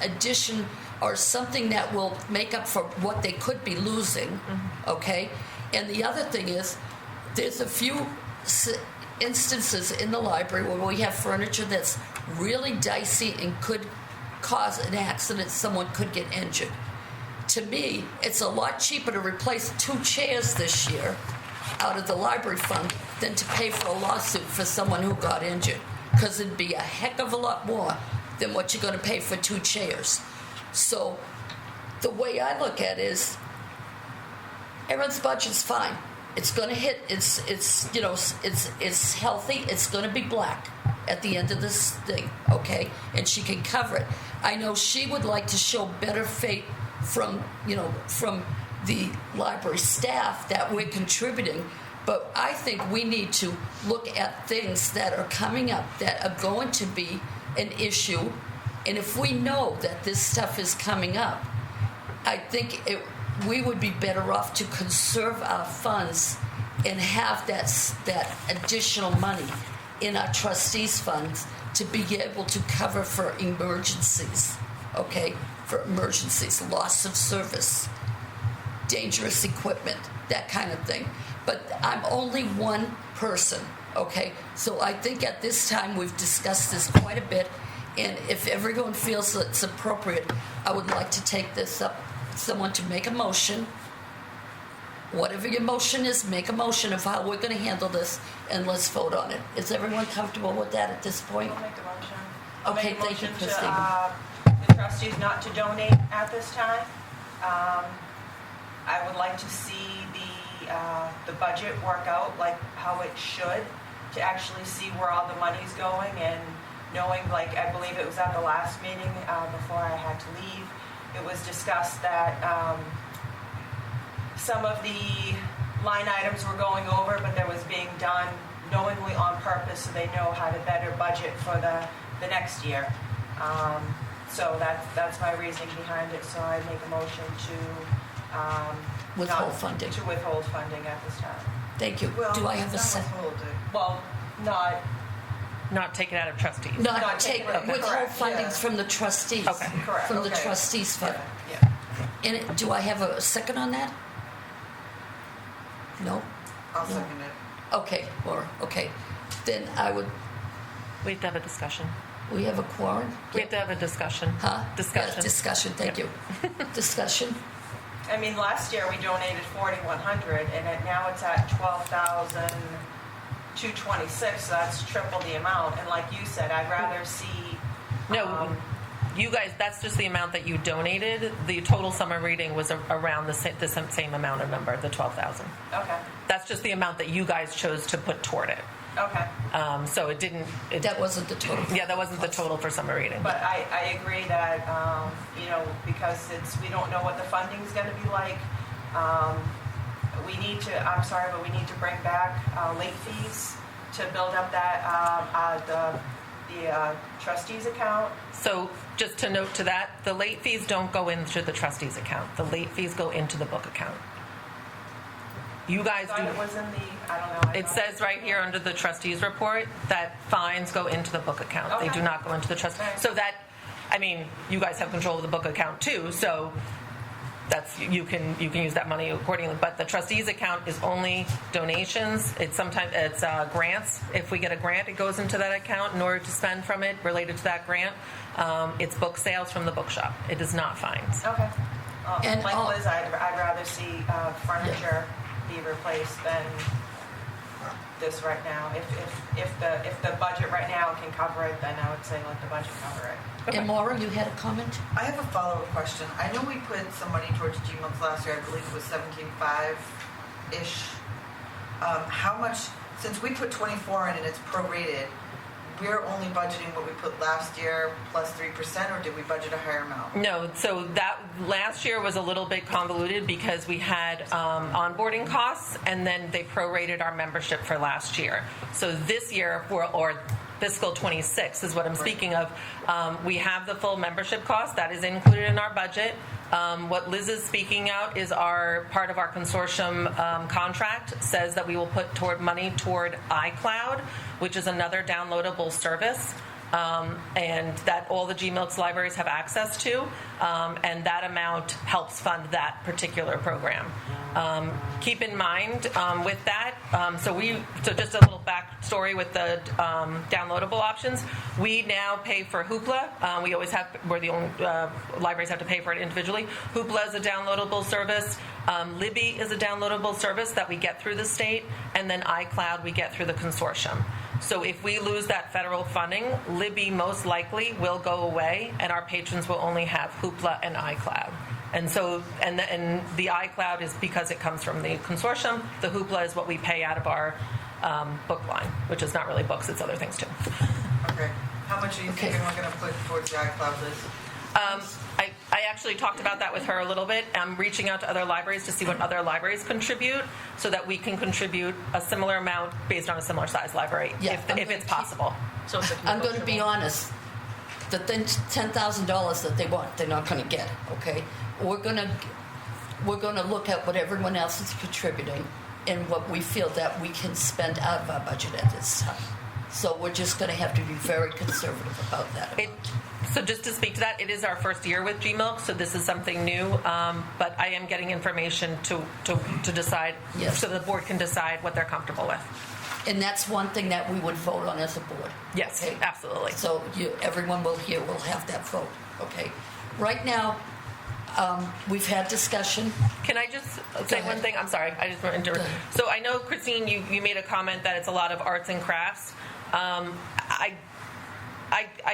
addition or something that will make up for what they could be losing, okay? And the other thing is, there's a few instances in the library where we have furniture that's really dicey and could cause an accident. Someone could get injured. To me, it's a lot cheaper to replace 2 chairs this year out of the library fund than to pay for a lawsuit for someone who got injured, because it'd be a heck of a lot more than what you're going to pay for 2 chairs. So the way I look at it is, Aaron's budget's fine. It's going to hit. It's healthy. It's going to be black at the end of this thing, okay? And she can cover it. I know she would like to show better faith from the library staff that we're contributing, but I think we need to look at things that are coming up that are going to be an issue, and if we know that this stuff is coming up, I think we would be better off to conserve our funds and have that additional money in our trustees funds to be able to cover for emergencies, okay? For emergencies, loss of service, dangerous equipment, that kind of thing. But I'm only one person, okay? So I think at this time we've discussed this quite a bit, and if everyone feels that it's appropriate, I would like to take this up, someone to make a motion. Whatever your motion is, make a motion of how we're going to handle this, and let's vote on it. Is everyone comfortable with that at this point? I'll make the motion. Okay, thank you, Christine. The trustees not to donate at this time. I would like to see the budget work out like how it should, to actually see where all the money's going, and knowing, like, I believe it was at the last meeting before I had to leave, it was discussed that some of the line items were going over, but that was being done knowingly on purpose, so they know how to better budget for the next year. So that's my reasoning behind it. So I make a motion to Withhold funding. To withhold funding at this time. Thank you. Do I have a second? Well, Not take it out of trustees. Not take, okay. withhold Correct, funding yeah. from the trustees. Okay. Correct, From the okay. trustees fund. Yeah. And do I have a second on that? No? I'll second it. Okay, Laura, okay. Then I would, We have to have a discussion. we have a quorum? We have to have a discussion. Huh? Discussion. Yeah, discussion, thank you. Discussion? I mean, last year we donated 4,100, and now it's at 12,226. So that's triple the amount. And like you said, I'd rather see. No, you guys, that's just the amount that you donated. The total summer reading was around the same amount of number, the 12,000. Okay. That's just the amount that you guys chose to put toward it. Okay. So it didn't. That wasn't the total. Yeah, that wasn't the total for summer reading. But I agree that, because we don't know what the funding's going to be like. We need to, I'm sorry, but we need to bring back late fees to build up that, the trustees account. So just to note to that, the late fees don't go into the trustees account. The late fees go into the book account. You guys I thought do. it was in the, I don't know. I It thought says right here under the trustees report that fines go into the book account. They Okay. do not go into the trust. Okay. So that, I mean, you guys have control of the book account too. So that's you can use that money accordingly. But the trustees account is only donations. It's sometimes grants. If we get a grant, it goes into that account in order to spend from it related to that grant. It's book sales from the bookshop. It is not fines. Okay. And Like all- Liz, I'd rather see furniture be replaced than this right now. If the budget right now can cover it, then I would say let the budget cover it. And Maura, you had a comment? I have a follow-up question. I know we put some money towards GMOOCs last year. I believe it was 17.5-ish. How much, since we put 24 in and it's prorated, we're only budgeting what we put last year plus 3%, or did we budget a higher amount? No, so that last year was a little bit convoluted because we had onboarding costs, and then they prorated our membership for last year. So this year, or fiscal 26 is what I'm speaking of, we have the full membership cost. That is included in our budget. What Liz is speaking out is our part of our consortium contract says that we will put money toward iCloud, which is another downloadable service, and that all the GMILKS libraries have access to, and that amount helps fund that particular program. Keep in mind with that, so just a little backstory with the downloadable options. We now pay for Hoopla. We always have, we're the only libraries have to pay for it individually. Hoopla is a downloadable service. Libby is a downloadable service that we get through the state, and then iCloud we get through the consortium. So if we lose that federal funding, Libby most likely will go away, and our patrons will only have Hoopla and iCloud. And so, and the iCloud is because it comes from the consortium. The Hoopla is what we pay out of our book line, which is not really books; it's other things too. Okay. How much are you thinking we're going to put towards the iCloud, Liz? I actually talked about that with her a little bit. I'm reaching out to other libraries to see what other libraries contribute so that we can contribute a similar amount based on a similar size library, Yeah, if it's possible. So it's I'm going to be honest. The $10,000 that they want, they're not going to get. Okay, we're going to look at what everyone else is contributing and what we feel that we can spend out of our budget at this time. So we're just going to have to be very conservative about that. So just to speak to that, it is our first year with GMILK, so this is something new. But I am getting information to decide, Yes. so the board can decide what they're comfortable with. And that's one thing that we would vote on as a board. Yes, Okay? absolutely. So everyone will have that vote. Okay. Right now, we've had discussion. Can I just say one thing? I'm sorry, I just want to interrupt. Go ahead. So I know, Christine, you made a comment that it's a lot of arts and crafts. I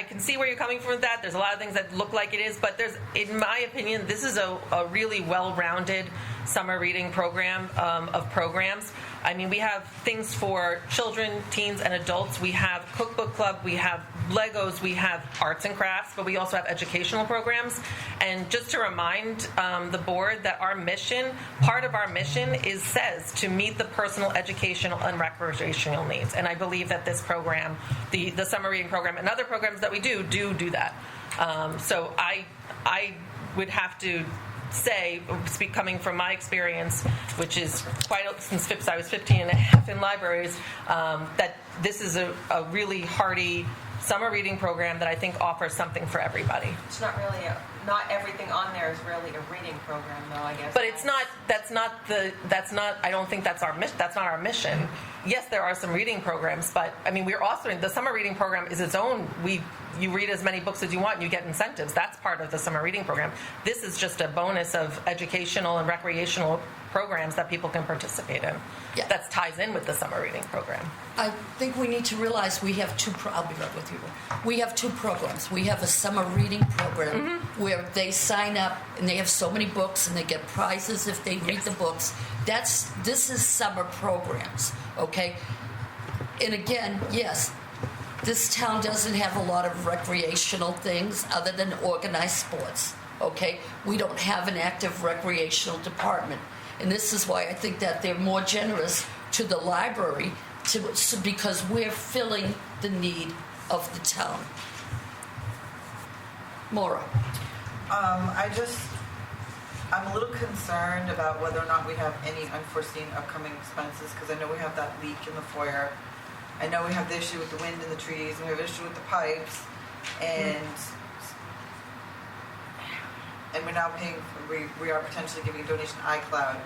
can see where you're coming from with that. There's a lot of things that look like it is, but in my opinion, this is a really well-rounded summer reading program of programs. I mean, we have things for children, teens, and adults. We have cookbook club, we have Legos, we have arts and crafts, but we also have educational programs. And just to remind the board that our mission, part of our mission says to meet the personal, educational, and recreational needs. And I believe that this program, the summer reading program, and other programs that we do that. So I would have to say, coming from my experience, which is quite since I was 15 and a half in libraries, that this is a really hearty summer reading program that I think offers something for everybody. It's not really not everything on there is really a reading program, though, I guess. But it's not. I don't think that's our mission. That's not our mission. Yes, there are some reading programs, but I mean, we're also the summer reading program is its own. You read as many books as you want, and you get incentives. That's part of the summer reading program. This is just a bonus of educational and recreational programs that people can participate in. Yeah. That ties in with the summer reading program. I think we need to realize we have I'll be right with you. We have two programs. We have a summer reading program where they sign up and they have so many books and they get prizes if they read the books. This is summer programs, okay? And again, yes, this town doesn't have a lot of recreational things other than organized sports, okay? We don't have an active recreational department. And this is why I think that they're more generous to the library because we're filling the need of the town. Maura. I'm a little concerned about whether or not we have any unforeseen upcoming expenses, because I know we have that leak in the foyer. I know we have the issue with the wind in the trees, and we have an issue with the pipes, and we're now paying, we are potentially giving a donation to iCloud.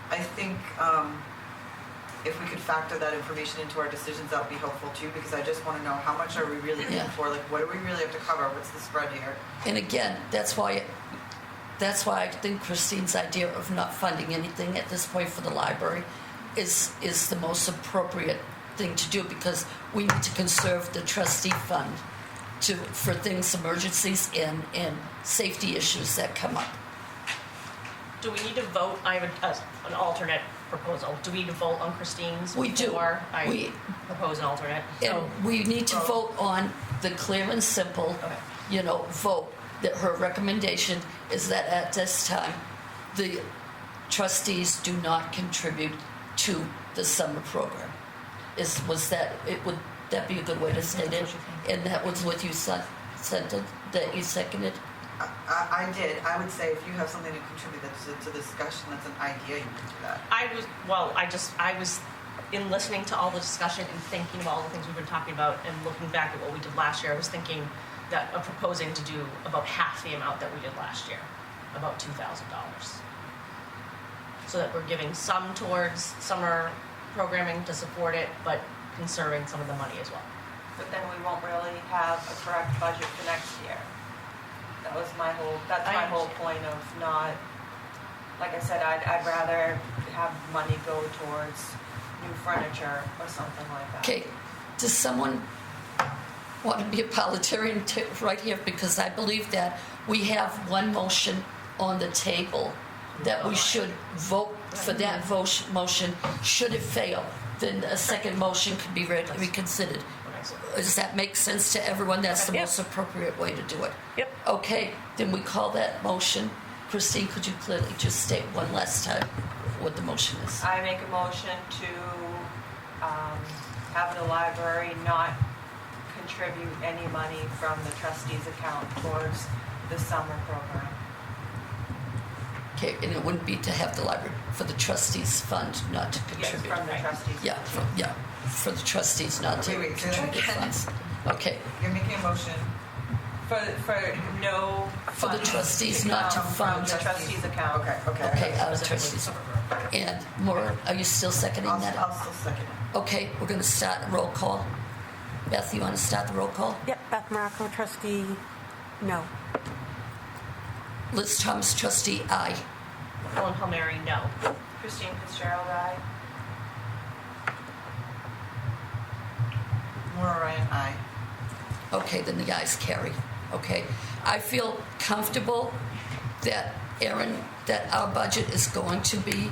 I think if we could factor that information into our decisions, that would be helpful too, because I just want to know how much are we really in for, like what do we really have to cover, what's the spread here? And again, that's why I think Christine's idea of not funding anything at this point for the library is the most appropriate thing to do because we need to conserve the trustee fund for things, emergencies, and safety issues that come up. Do we need to vote? I have an alternate proposal. Do we need to vote on Christine's? We do. Before I We- propose an alternate. And we need to vote on the clear and simple, Okay. vote that her recommendation is that at this time, the trustees do not contribute to the summer program. Would that be a good way to state it? And that was what you said, that you seconded? I did. I would say if you have something to contribute to the discussion, that's an idea, you can do that. I was in listening to all the discussion and thinking about all the things we've been talking about and looking back at what we did last year, I was thinking that of proposing to do about half the amount that we did last year, about $2,000. So that we're giving some towards summer programming to support it, but conserving some of the money as well. But then we won't really have a correct budget for next year. That's my whole point of not, like I said, I'd rather have money go towards new furniture or something like that. Okay, does someone want to be a parliamentarian right here? Because I believe that we have one motion on the table that we should vote for that motion. Should it fail, then a second motion could be reconsidered. Does that make sense to everyone? That's the most appropriate way to do it. Yep. Okay, then we call that motion. Christine, could you clearly just state one last time what the motion is? I make a motion to have the library not contribute any money from the trustees' account towards the summer program. Okay, and it wouldn't be to have the library, for the trustees fund not to Yes, contribute. from the trustees. Yeah, for the trustees not to Wait, say that contribute again. funds. Okay, You're making a motion. For no for the funds trustees to not to come fund. from the trustees' account. Okay, out of trustees. And Maura, are you still seconding that? I'll still second it. Okay, we're going to start a roll call. Beth, you want to start the roll call? Yep, Beth Morocco, trustee, no. Liz Thomas, trustee, aye. Ellen Palmieri, no. Christine Fitzgerald, aye. Maura Ryan, aye. Okay, then the ayes carry. Okay. I feel comfortable that, Aaron, that our budget is going to be,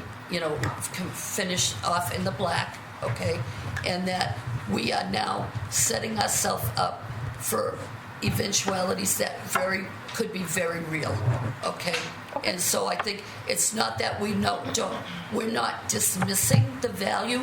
finished off in the black, okay? And that we are now setting ourselves up for eventualities that could be very real, okay? And so I think it's not that we're not dismissing the value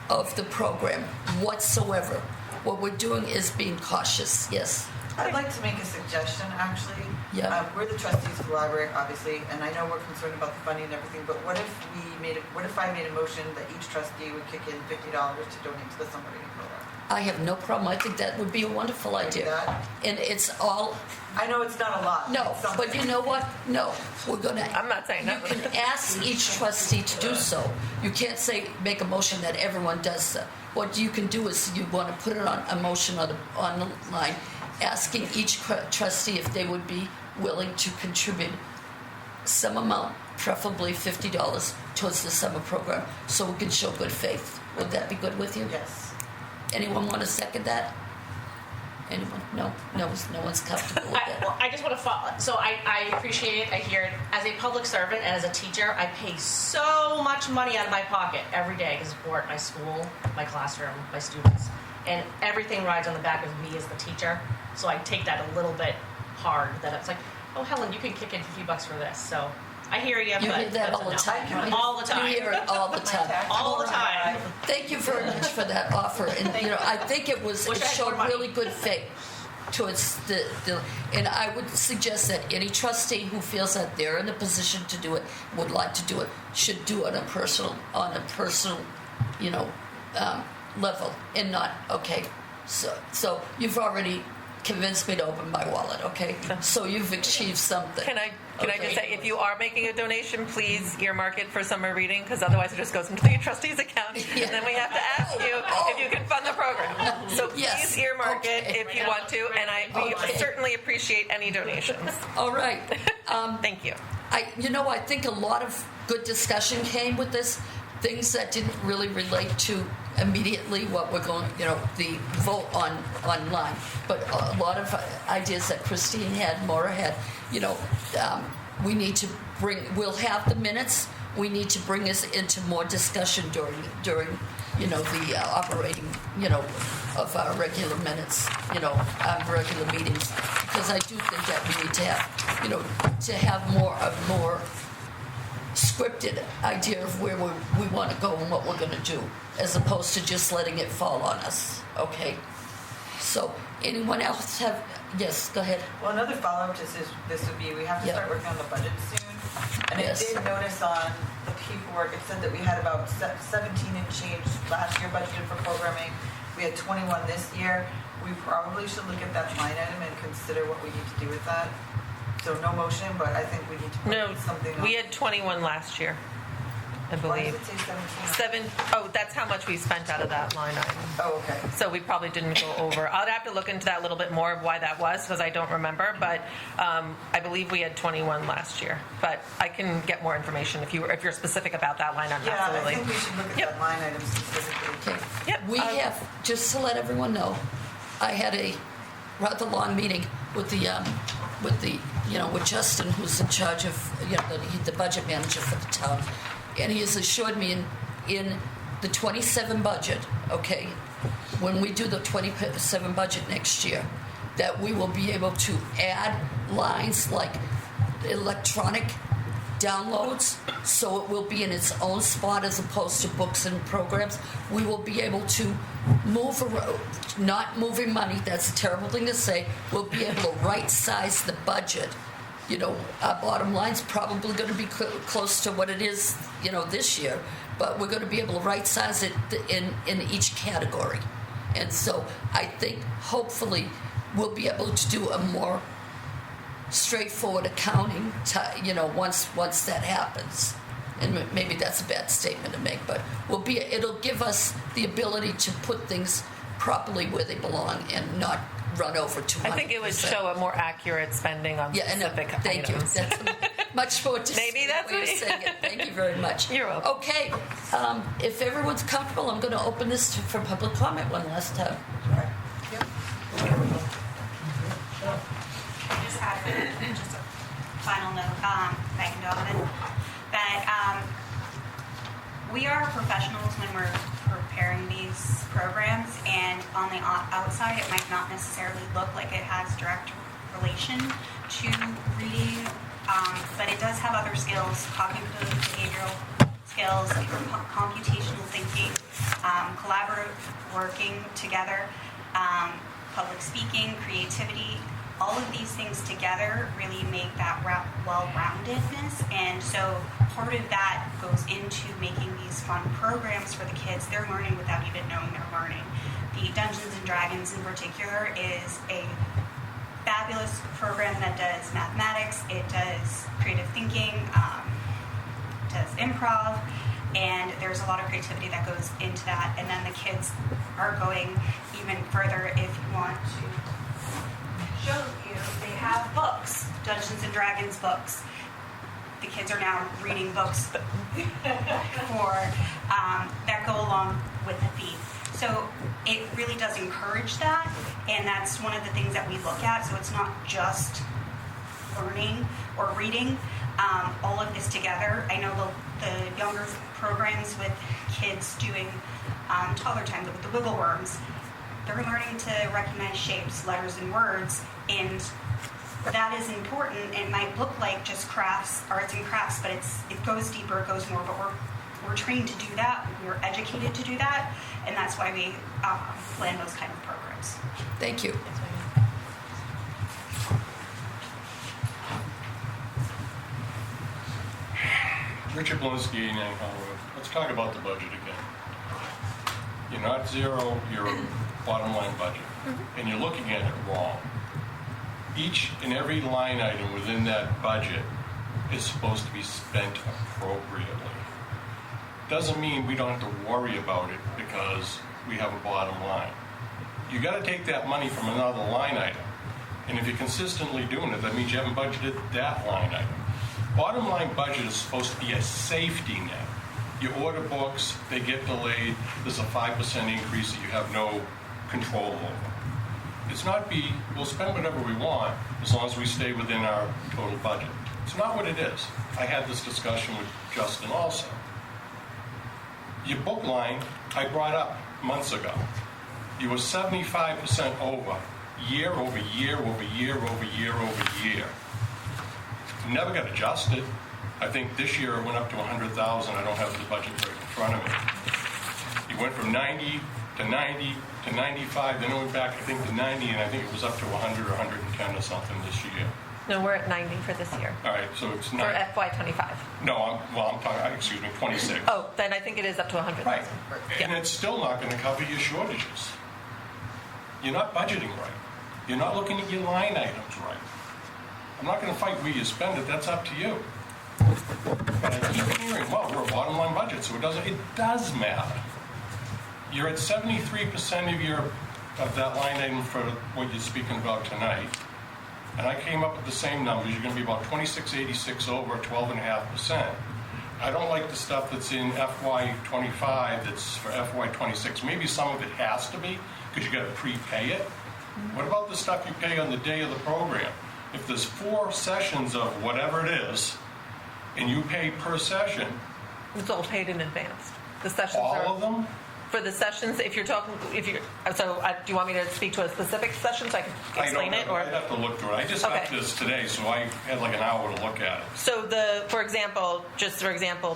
of the program whatsoever. What we're doing is being cautious, yes. I'd like to make a suggestion, actually. Yeah. We're the trustees of the library, obviously, and I know we're concerned about the funding and everything, but what if I made a motion that each trustee would kick in $50 to donate to the summer reading program? I have no problem. I think that would be a wonderful idea. that? And it's all, I know it's not a lot. no, It's something. but you know what? No, we're gonna. I'm not saying You that. can ask each trustee to do so. You can't make a motion that everyone does so. What you can do is you want to put it on a motion on the line, asking each trustee if they would be willing to contribute some amount, preferably $50, towards the summer program, so we can show good faith. Would that be good with you? Yes. Anyone want to second that? Anyone? No one's comfortable with that. I just want to follow. So I appreciate it. I hear it. As a public servant and as a teacher, I pay so much money out of my pocket every day to support my school, my classroom, my students. And everything rides on the back of me as the teacher. So I take that a little bit hard that it's like, oh, Helen, you can kick in $50 for this. So I hear you, You but hear that that's all the a no. time. All the time. You hear it all the time. All the time. Thank you very much for that offer. And I think it Wish I had showed more money. really good faith towards the. And I would suggest that any trustee who feels that they're in a position to do it, would like to do it, should do it on a personal, level, and not okay. So you've already convinced me to open my wallet. Okay, so you've achieved something. Can I Okay. just say, if you are making a donation, please earmark it for summer reading, because otherwise it just goes into the trustees account, Yeah. and then we have to ask you if you can fund the program. So please Yes. earmark Okay. it if you want to, and we Okay. certainly appreciate any donations. All right. Thank you. I think a lot of good discussion came with this. Things that didn't really relate to immediately what we're going, the vote online. But a lot of ideas that Christine had, Maura had, we need to we'll have the minutes. We need to bring this into more discussion during the operating, of our regular minutes, our regular meetings. Because I do think that we need to have more scripted idea of where we want to go and what we're going to do, as opposed to just letting it fall on us. Okay. So, anyone else have? Yes, go ahead. Well, another follow-up to this would be, we have to Yeah. start working on the budget soon. And Yes. I did notice on the paperwork, it said that we had about 17 and change last year budgeted for programming. We had 21 this year. We probably should look at that line item and consider what we need to do with that. So no motion, but I think we need to No, put something on. we had 21 last year, I Why believe. does it say 17? That's how much we spent out of that line item. Oh, okay. So we probably didn't go over. I'd have to look into that a little bit more of why that was, because I don't remember. But I believe we had 21 last year. But I can get more information if you're specific about that line item. Yeah, Absolutely. I think we should look at Yep. that line item specifically. Okay. Yep. We have, just to let everyone know, I had a rather long meeting with with Justin, who's in charge of, the budget manager for the town. And he has assured me in the 27 budget, okay, when we do the 27 budget next year, that we will be able to add lines like electronic downloads, so it will be in its own spot as opposed to books and programs. We will be able to move around, not moving money, that's a terrible thing to say. We'll be able to right-size the budget. Our bottom line's probably going to be close to what it is, this year, but we're going to be able to right-size it in each category. And so I think hopefully we'll be able to do a more straightforward accounting, once that happens. And maybe that's a bad statement to make, but it'll give us the ability to put things properly where they belong and not run over 200%. I think it would show a more accurate spending on specific thank items. you. That's much more to Maybe that's way of what you- saying it. Thank you very much. You're welcome. Okay, if everyone's comfortable, I'm going to open this for public comment one last time. I just had just a final note, Megan Donovan, that we are professionals when we're preparing these programs, and on the outside, it might not necessarily look like it has direct relation to reading, but it does have other skills, cognitive behavioral skills, computational thinking, collaborative working together, public speaking, creativity. All of these things together really make that well-roundedness, and so part of that goes into making these fun programs for the kids. They're learning without even knowing they're learning. The Dungeons and Dragons in particular is a fabulous program that does mathematics, it does creative thinking, does improv, and there's a lot of creativity that goes into that. And then the kids are going even further. If you want to show you, they have books, Dungeons and Dragons books. The kids are now reading books for that go along with the theme. So it really does encourage that, and that's one of the things that we look at. So it's not just learning or reading. All of this together. I know the younger programs with kids doing toddler time with the wiggle worms, they're learning to recognize shapes, letters, and words, and that is important. It might look like just crafts, arts and crafts, but it goes deeper, it goes more, but we're trained to do that, we're educated to do that, and that's why we plan those kind of programs. Thank you. Richard Blinsky, 89 Road. Let's talk about the budget again. You're not zero your bottom line budget, and you're looking at it wrong. Each and every line item within that budget is supposed to be spent appropriately. Doesn't mean we don't have to worry about it because we have a bottom line. You got to take that money from another line item, and if you're consistently doing it, that means you haven't budgeted that line item. Bottom line budget is supposed to be a safety net. You order books, they get delayed, there's a 5% increase that you have no control over. It's not we'll spend whatever we want as long as we stay within our total budget. It's not what it is. I had this discussion with Justin also. Your book line, I brought up months ago. You were 75% over, year over year over year over year over year. Never got adjusted. I think this year it went up to 100,000. I don't have the budget right in front of me. You went from 90 to 90 to 95, then it went back, I think, to 90, and I think it was up to 100 or 110 or something this year. No, we're at 90 for this year. All right, so it's For not. FY25. No, I'm talking, excuse me, 26. Oh, then I think it is up to 100,000. Right. Yeah. And it's still not going to cover your shortages. You're not budgeting right. You're not looking at your line items right. I'm not going to fight where you spend it. That's up to you. But I keep hearing, well, we're a bottom line budget, so it does matter. You're at 73% of that line item for what you're speaking about tonight. And I came up with the same numbers. You're going to be about 2686 over 12.5%. I don't like the stuff that's in FY25 that's for FY26. Maybe some of it has to be because you got to prepay it. What about the stuff you pay on the day of the program? If there's 4 sessions of whatever it is, and you pay per session, It's all paid in advance. The sessions all are of them, for the sessions. Do you want me to speak to a specific session so I can explain it? I'd have to look through it. I just got Okay. this today, so I had like an hour to look at it. So for example,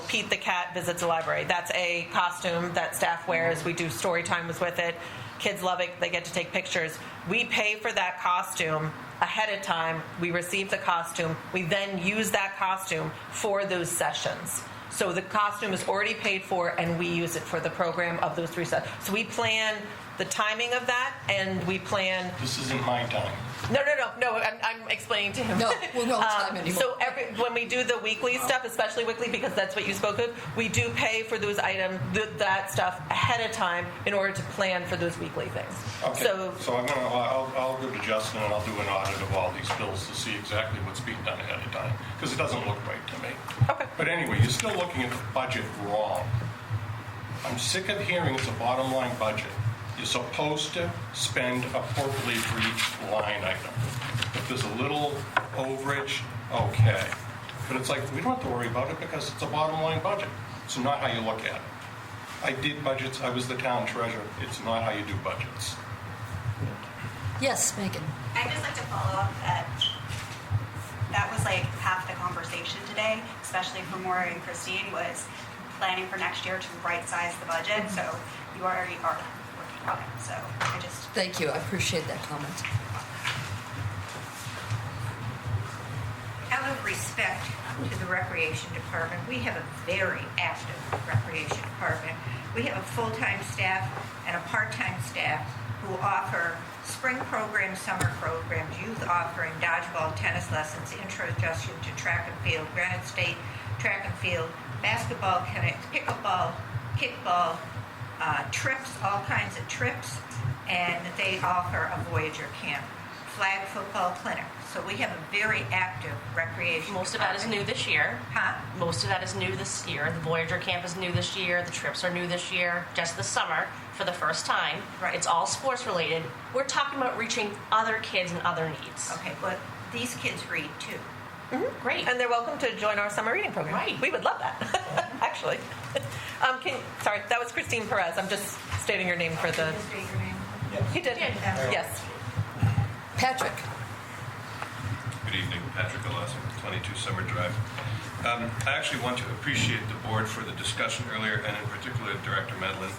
Pete the cat visits a library. That's a costume that staff wears. We do story times with it. Kids love it. They get to take pictures. We pay for that costume ahead of time. We receive the costume. We then use that costume for those sessions. So the costume is already paid for, and we use it for the program of those 3 sessions. So we plan the timing of that, and we plan. This isn't my time. No. I'm explaining to him. No, we don't have time anymore. So when we do the weekly stuff, especially weekly, because that's what you spoke of, we do pay for those items, that stuff ahead of time in order to plan for those weekly things. Okay. So I'll go to Justin and I'll do an audit of all these bills to see exactly what's being done ahead of time because it doesn't look right to me. okay. But anyway, you're still looking at the budget wrong. I'm sick of hearing it's a bottom line budget. You're supposed to spend appropriately for each line item. If there's a little overage, okay. But it's like, we don't have to worry about it because it's a bottom line budget. It's not how you look at it. I did budgets, I was the town treasurer. It's not how you do budgets. Yes, Megan. I'd just like to follow up that was like half the conversation today, especially for Maura and Christine, was planning for next year to right-size the budget. So you already are working on it. So I just... Thank you. I appreciate that comment. Out of respect to the recreation department, we have a very active recreation department. We have a full-time staff and a part-time staff who offer spring programs, summer programs, youth offering, dodgeball, tennis lessons, introduction to track and field, Granite State track and field, basketball, pickleball, kickball, trips, all kinds of trips, and they offer a Voyager camp, flag football clinic. So we have a very active recreation Most of that is department. new this year. Huh? Most of that is new this year. The Voyager camp is new this year. The trips are new this year, just this summer for the first time. Right. It's all sports related. We're talking about reaching other kids and other needs. Okay, but these kids read too. Great. And they're welcome to join our summer reading program. Right. We would love that, actually. Sorry, that was Christine Perez. I'm just stating your name for the... Can you state your name? He did. Yes. Patrick. Good evening, Patrick Alaska, 22 Summer Drive. I actually want to appreciate the board for the discussion earlier, and in particular Director Medlin,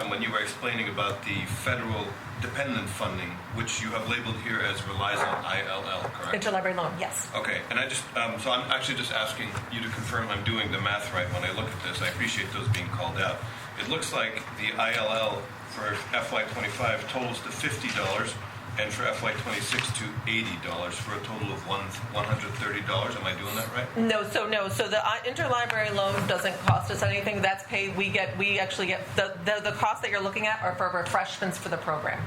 when you were explaining about the federal dependent funding, which you have labeled here as relies on ILL, correct? Interlibrary loan, yes. Okay, and I just, so I'm actually just asking you to confirm I'm doing the math right when I look at this. I appreciate those being called out. It looks like the ILL for FY25 totals to $50, and for FY26 to $80 for a total of $130. Am I doing that right? No. So the interlibrary loan doesn't cost us anything. That's paid. We actually get the costs that you're looking at are for refreshments for the program.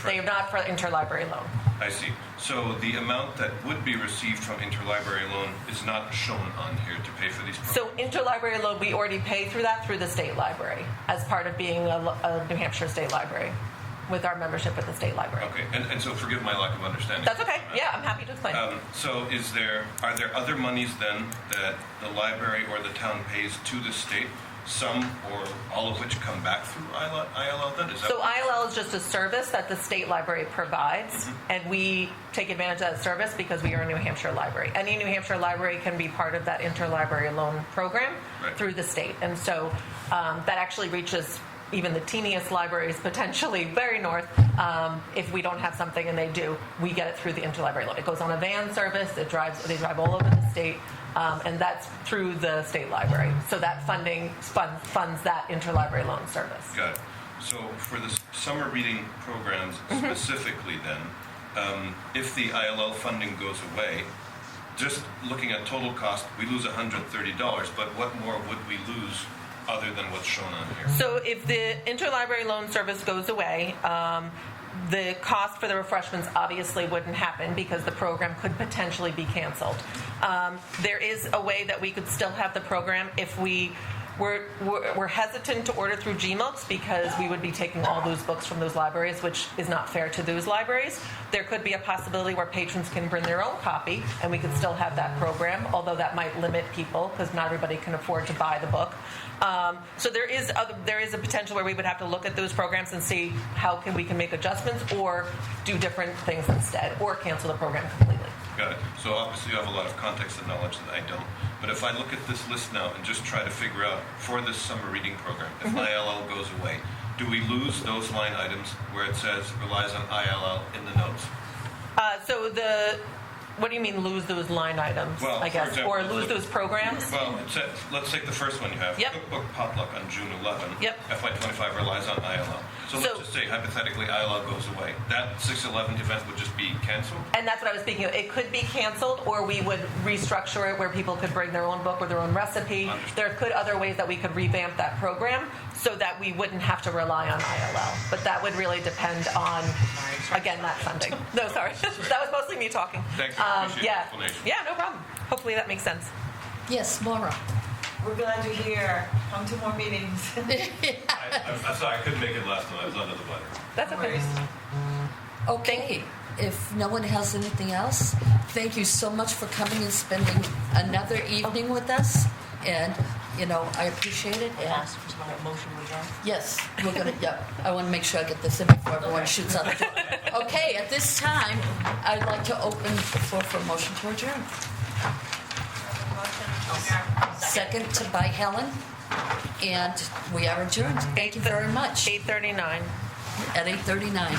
They are not for interlibrary loan. I see. So the amount that would be received from interlibrary loan is not shown on here to pay for these So programs? interlibrary loan, we already pay through that through the state library as part of being a New Hampshire state library with our membership at the state library. Okay, and so forgive my lack of understanding. That's okay. Yeah, I'm happy to explain. So are there other monies then that the library or the town pays to the state, some or all of which come back through ILL then? Is that So ILL is just a service that the state library provides, and we take advantage of that service because we are a New Hampshire library. Any New Hampshire library can be part of that interlibrary loan program Right. through the state. And so that actually reaches even the teeniest libraries, potentially very north. If we don't have something and they do, we get it through the interlibrary loan. It goes on a van service. They drive all over the state. And that's through the state library. So that funding funds that interlibrary loan service. Got it. So for the summer reading programs specifically then, if the ILL funding goes away, just looking at total cost, we lose $130, but what more would we lose other than what's shown on here? So if the interlibrary loan service goes away, the cost for the refreshments obviously wouldn't happen because the program could potentially be canceled. There is a way that we could still have the program if we're hesitant to order through GMOOCs because we would be taking all those books from those libraries, which is not fair to those libraries. There could be a possibility where patrons can bring their own copy and we could still have that program, although that might limit people because not everybody can afford to buy the book. So there is a potential where we would have to look at those programs and see how we can make adjustments or do different things instead or cancel the program completely. Got it. So obviously you have a lot of context and knowledge that I don't. But if I look at this list now and just try to figure out for this summer reading program, if ILL goes away, do we lose those line items where it says relies on ILL in the notes? What do you mean lose those line items, Well, I for guess, example, or lose those programs? Well, let's take the first one you have. Yep. Cookbook potluck on June 11. Yep. FY25 relies on ILL. So let's So- just say hypothetically ILL goes away. That 6/11 event would just be canceled? And that's what I was speaking of. It could be canceled, or we would restructure it where people could bring their own book or their own recipe. Understood. There could other ways that we could revamp that program so that we wouldn't have to rely on ILL. But that would really depend on, again, that funding. No, sorry. That was mostly me talking. Thank you. I appreciate the Yeah. explanation. Yeah, no problem. Hopefully that makes sense. Yes, Maura. We're glad you're here. Come to more meetings. I'm sorry, I couldn't make it last time. I was under the weather. That's okay. Okay, if no one has anything else, thank you so much for coming and spending another evening with us. And, I appreciate it. And Motion we have. yes, we're going to, I want to make sure I get this in before everyone shoots out the door. Okay, at this time, I'd like to open the floor for a motion to adjourn. Second by Helen. And we are adjourned. Thank you very much. 8:39. At 8:39.